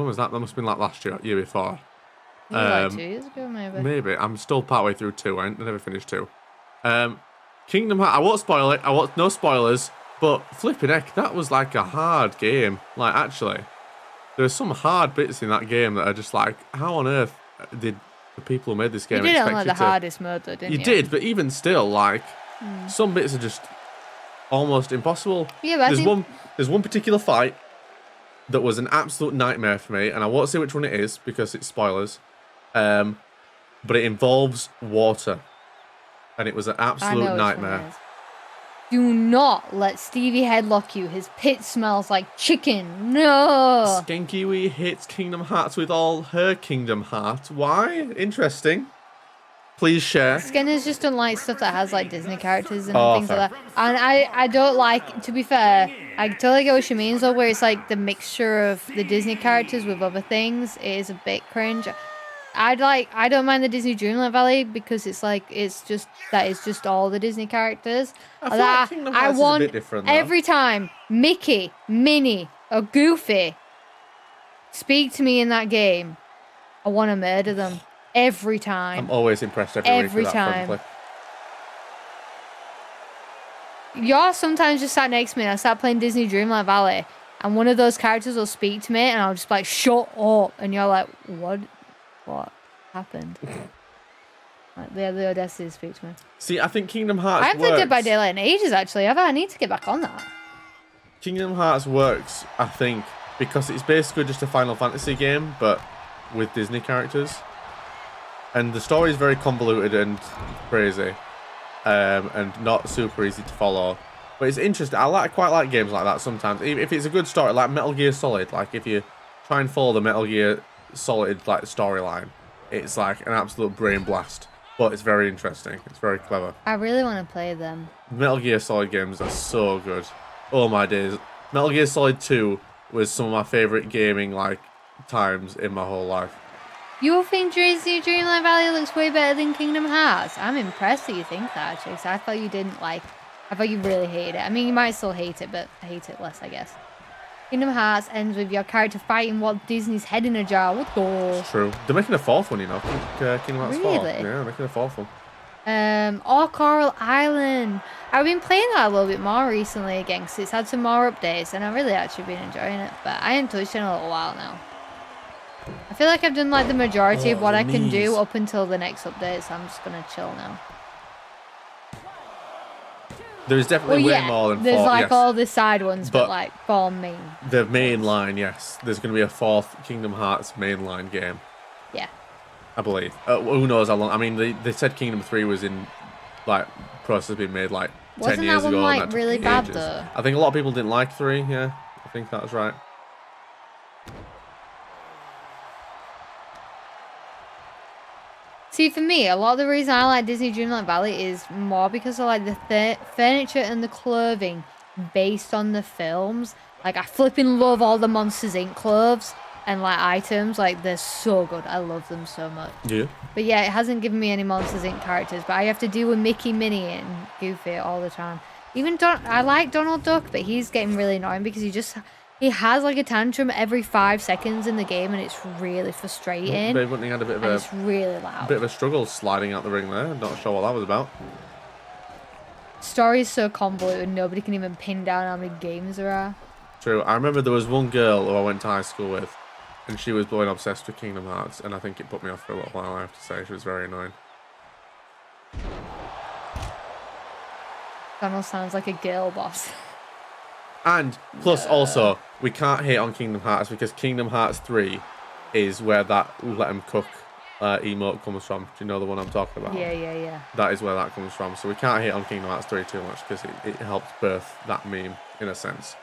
was that? That must have been like last year, year before.
It was like 2 years ago, maybe.
Maybe. I'm still partway through 2. I never finished 2. Kingdom Hearts. I won't spoil it. I won't. No spoilers. But flipping heck, that was like a hard game. Like, actually, there's some hard bits in that game that are just like, how on earth did the people who made this game
You did it
expect
on like
you
the
to?
hardest mode, though, didn't you?
You did, but even still, like, some bits are just almost impossible.
Yeah, but I think-
There's one particular fight that was an absolute nightmare for me, and I won't say which one it is because it's spoilers. But it involves water, and it was an
I know
absolute
which one it
nightmare.
is. Do not let Stevie headlock you. His pit smells like chicken. No.
Skengiwi hits Kingdom Hearts with all her Kingdom Hearts. Why? Interesting. Please share.
Skinner's just don't like stuff that has like Disney characters and
Oh,
things
fair.
like that. And I don't like, to be fair, I totally get what she means though, where it's like the mixture of the Disney characters with other things. It is a bit cringe. I don't mind the Disney Dreamlight Valley because it's like that is just all the Disney characters.
I feel like Kingdom Hearts is a bit different, though.
Every time Mickey, Minnie, or Goofy speak to me in that game, I want to murder them every time.
I'm always impressed every week with that
time.
front click.
You're sometimes just sat next to me and I start playing Disney Dreamlight Valley and one of those characters will speak to me and I'll just be like, shut up. And you're like, what happened? Like, the audacity to speak to me.
See, I think Kingdom Hearts
I haven't played Dead by Daylight in ages, actually, have I? I need to get back on that.
Kingdom Hearts works, I think, because it's basically just a Final Fantasy game, but with Disney characters. And the story is very convoluted and crazy. And not super easy to follow. But it's interesting. I quite like games like that sometimes. If it's a good story, like Metal Gear Solid, like if you try and follow the Metal Gear Solid like storyline, it's like an absolute brain blast. But it's very interesting. It's very clever.
I really want to play them.
Metal Gear Solid games are so good. Oh my days. Metal Gear Solid 2 was some of my favourite gaming like times in my whole life.
You think Disney Dreamlight Valley looks way better than Kingdom Hearts? I'm impressed that you think that, actually, because I thought you didn't like... I thought you really hated it. I mean, you might still hate it, but I hate it less, I guess. Kingdom Hearts ends with your character fighting Walt Disney's head in a jar. What the...
It's true. They're making a fourth one, you know. Kingdom Hearts 4.
Really?
Yeah, they're making a fourth one.
Or Coral Island. I've been playing that a little bit more recently again, because it's had some more updates, and I've really actually been enjoying it. But I haven't touched it in a little while now. I feel like I've done like the majority of what I can do up until the next update, so I'm just gonna chill now.
There's definitely way more than 4.
There's like
yes.
all the side ones, but like 4 main.
The main line, yes. There's going to be a 4th Kingdom Hearts mainline game.
Yeah.
I believe. Who knows how long? I mean, they said Kingdom 3 was in like process of being made like 10 years ago.
Wasn't that one like
and that
really
took
bad
ages.
though?
I think a lot of people didn't like 3. Yeah, I think that was right.
See, for me, a lot of the reason I like Disney Dreamlight Valley is more because I like the furniture and the clothing based on the films. Like, I flipping love all the Monsters Inc. clothes and, like, items. Like, they're so good. I love them so much.
Yeah.
But, yeah, it hasn't given me any Monsters Inc. characters. But I have to deal with Mickey, Minnie, and Goofy all the time. Even I like Donald Duck, but he's getting really annoying because he has like a tantrum every 5 seconds in the game, and it's really frustrating.
Baby Bunting had a bit of
it's really loud.
bit of a struggle sliding out the ring there. Not sure what that was about.
Story is so convoluted, nobody can even pin down how many games there are.
True. I remember there was one girl who I went to high school with, and she was blowing obsessed with Kingdom Hearts, and I think it put me off for a little while, I have to say. She was very annoying.
Donald sounds like a girl boss.
And plus also, we can't hate on Kingdom Hearts because Kingdom Hearts 3 is where that let 'em cook emote comes from. Do you know the one I'm talking about?
Yeah.
That is where that comes from. So we can't hate on Kingdom Hearts 3 too much because it helps birth that meme in a sense.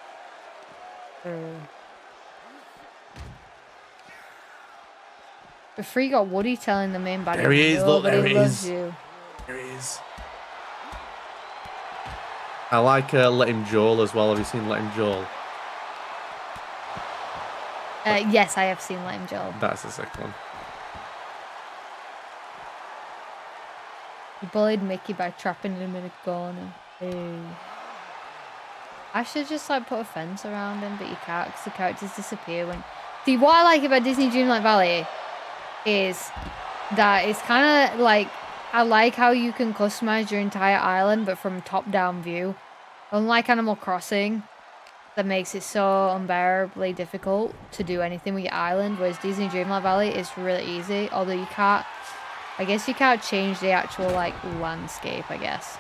The free got Woody telling the main bad
There he is, look, there
nobody
he
loves
is.
you.
There he is. I like Let Him Joel as well. Have you seen Let Him Joel?
Yes, I have seen Let Him Joel.
That's a sick one.
He bullied Mickey by trapping him in a corner. Hey. I should just like put a fence around him, but you can't because the characters disappear when... See, what I like about Disney Dreamlight Valley is that it's kind of like... I like how you can customize your entire island, but from top-down view. Unlike Animal Crossing, that makes it so unbearably difficult to do anything with your island, whereas Disney Dreamlight Valley is really easy, although you can't... I guess you can't change the actual, like, landscape, I guess.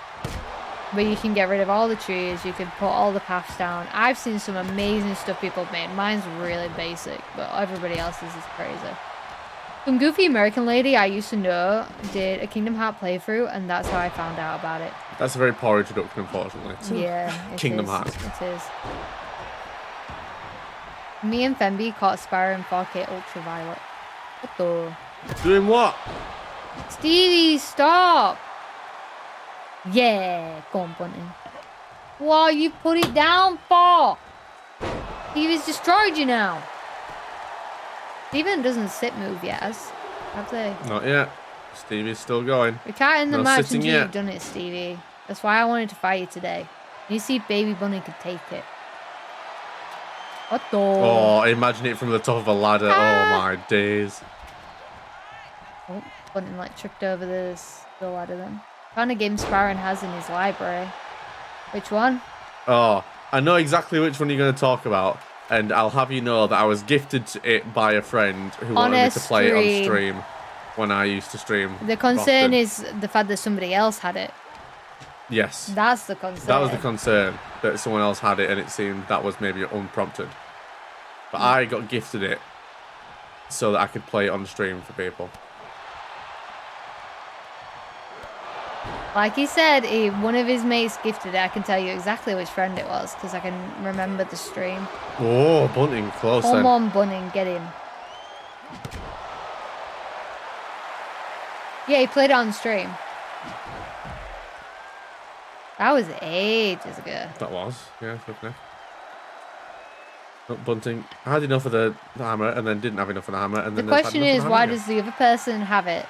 But you can get rid of all the trees, you can put all the paths down. I've seen some amazing stuff people have made. Mine's really basic, but everybody else's is crazy. Some goofy American lady I used to know did a Kingdom Hearts playthrough, and that's how I found out about it.
That's a very poor introduction, unfortunately.
Yeah,
Kingdom Hearts.
It is. Me and Fembee caught Spyro in 4K Ultraviolet. What the?
Doing what?
Stevey, stop! Yeah, go on, Bunting. What you put it down for? Stevie's destroyed you now. Steven doesn't sit move yet, have they?
Not yet. Stevie's still going.
We can't end the
No
match
sitting
until
yet.
you've done it, Stevie. That's why I wanted to fight you today. You see if Baby Bunny could take it. What the?
Oh, imagine it from the top of a ladder. Oh my days.
Oh, Bunny like tripped over the ladder then. Found a game Sparring has in his library. Which one?
Oh, I know exactly which one you're going to talk about. And I'll have you know that I was gifted it by a friend who wanted me to play it on stream when I used to stream.
The concern
often.
is the fact that somebody else had it.
Yes.
That's the concern.
That was the concern, that someone else had it and it seemed that was maybe unprompted. But I got gifted it so that I could play it on stream for people.
Like he said, one of his mates gifted it. I can tell you exactly which friend it was because I can remember the stream.
Oh, Bunting, close
Come
then.
on, Bunning, get him. Yeah, he played it on stream. That was ages ago.
That was, yeah, okay. Oh, Bunting had enough of the hammer and then didn't have enough of the hammer. And
The
then had
question
enough of
is,
the
why
hammer
does the other person have it?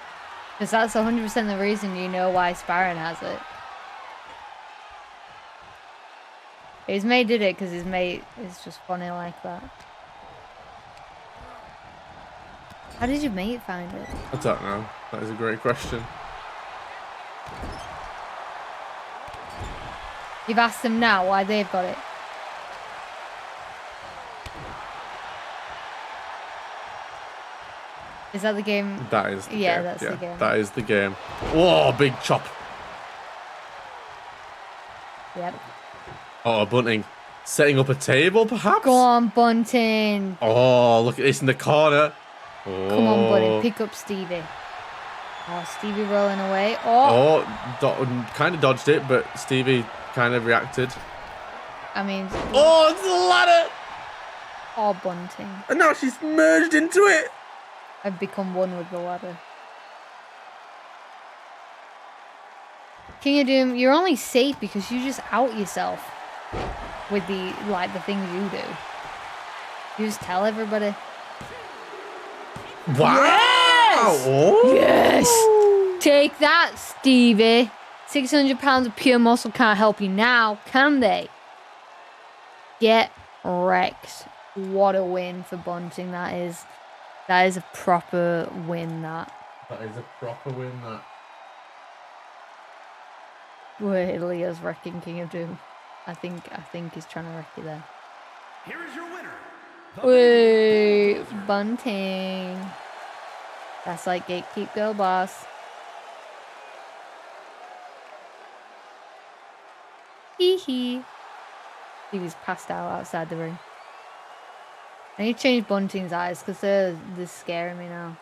Because that's 100% the reason you know why Sparring has it. His mate did it because his mate is just funny like that. How did your mate find it?
I don't know. That is a great question.
You've asked them now why they've got it. Is that the game?
That is the
Yeah,
game.
that's the game.
That is the game. Whoa, big chop.
Yep.
Oh, Bunting. Setting up a table, perhaps?
Go on, Bunting.
Oh, look at this in the corner. Oh.
Come on, Bunting. Pick up Stevie. Oh, Stevie rolling away. Oh.
Oh, kind of dodged it, but Stevie kind of reacted.
I mean.
Oh, it's the ladder.
Oh, Bunting.
And now she's merged into it.
I've become one with the ladder. King of Doom, you're only safe because you just out yourself with the things you do. You just tell everybody.
Wow.
Yes!
Oh.
Yes! Take that, Stevie. 600 pounds of pure muscle can't help you now, can they? Get wrecked. What a win for Bunting that is. That is a proper win, that.
That is a proper win, that.
Wait, Leo's wrecking King of Doom. I think he's trying to wreck you there.
Here is your winner.
Wait, Bunting. That's like gatekeep girl boss. Hee hee. He was passed out outside the ring. I need to change Bunting's eyes because they're scaring me now.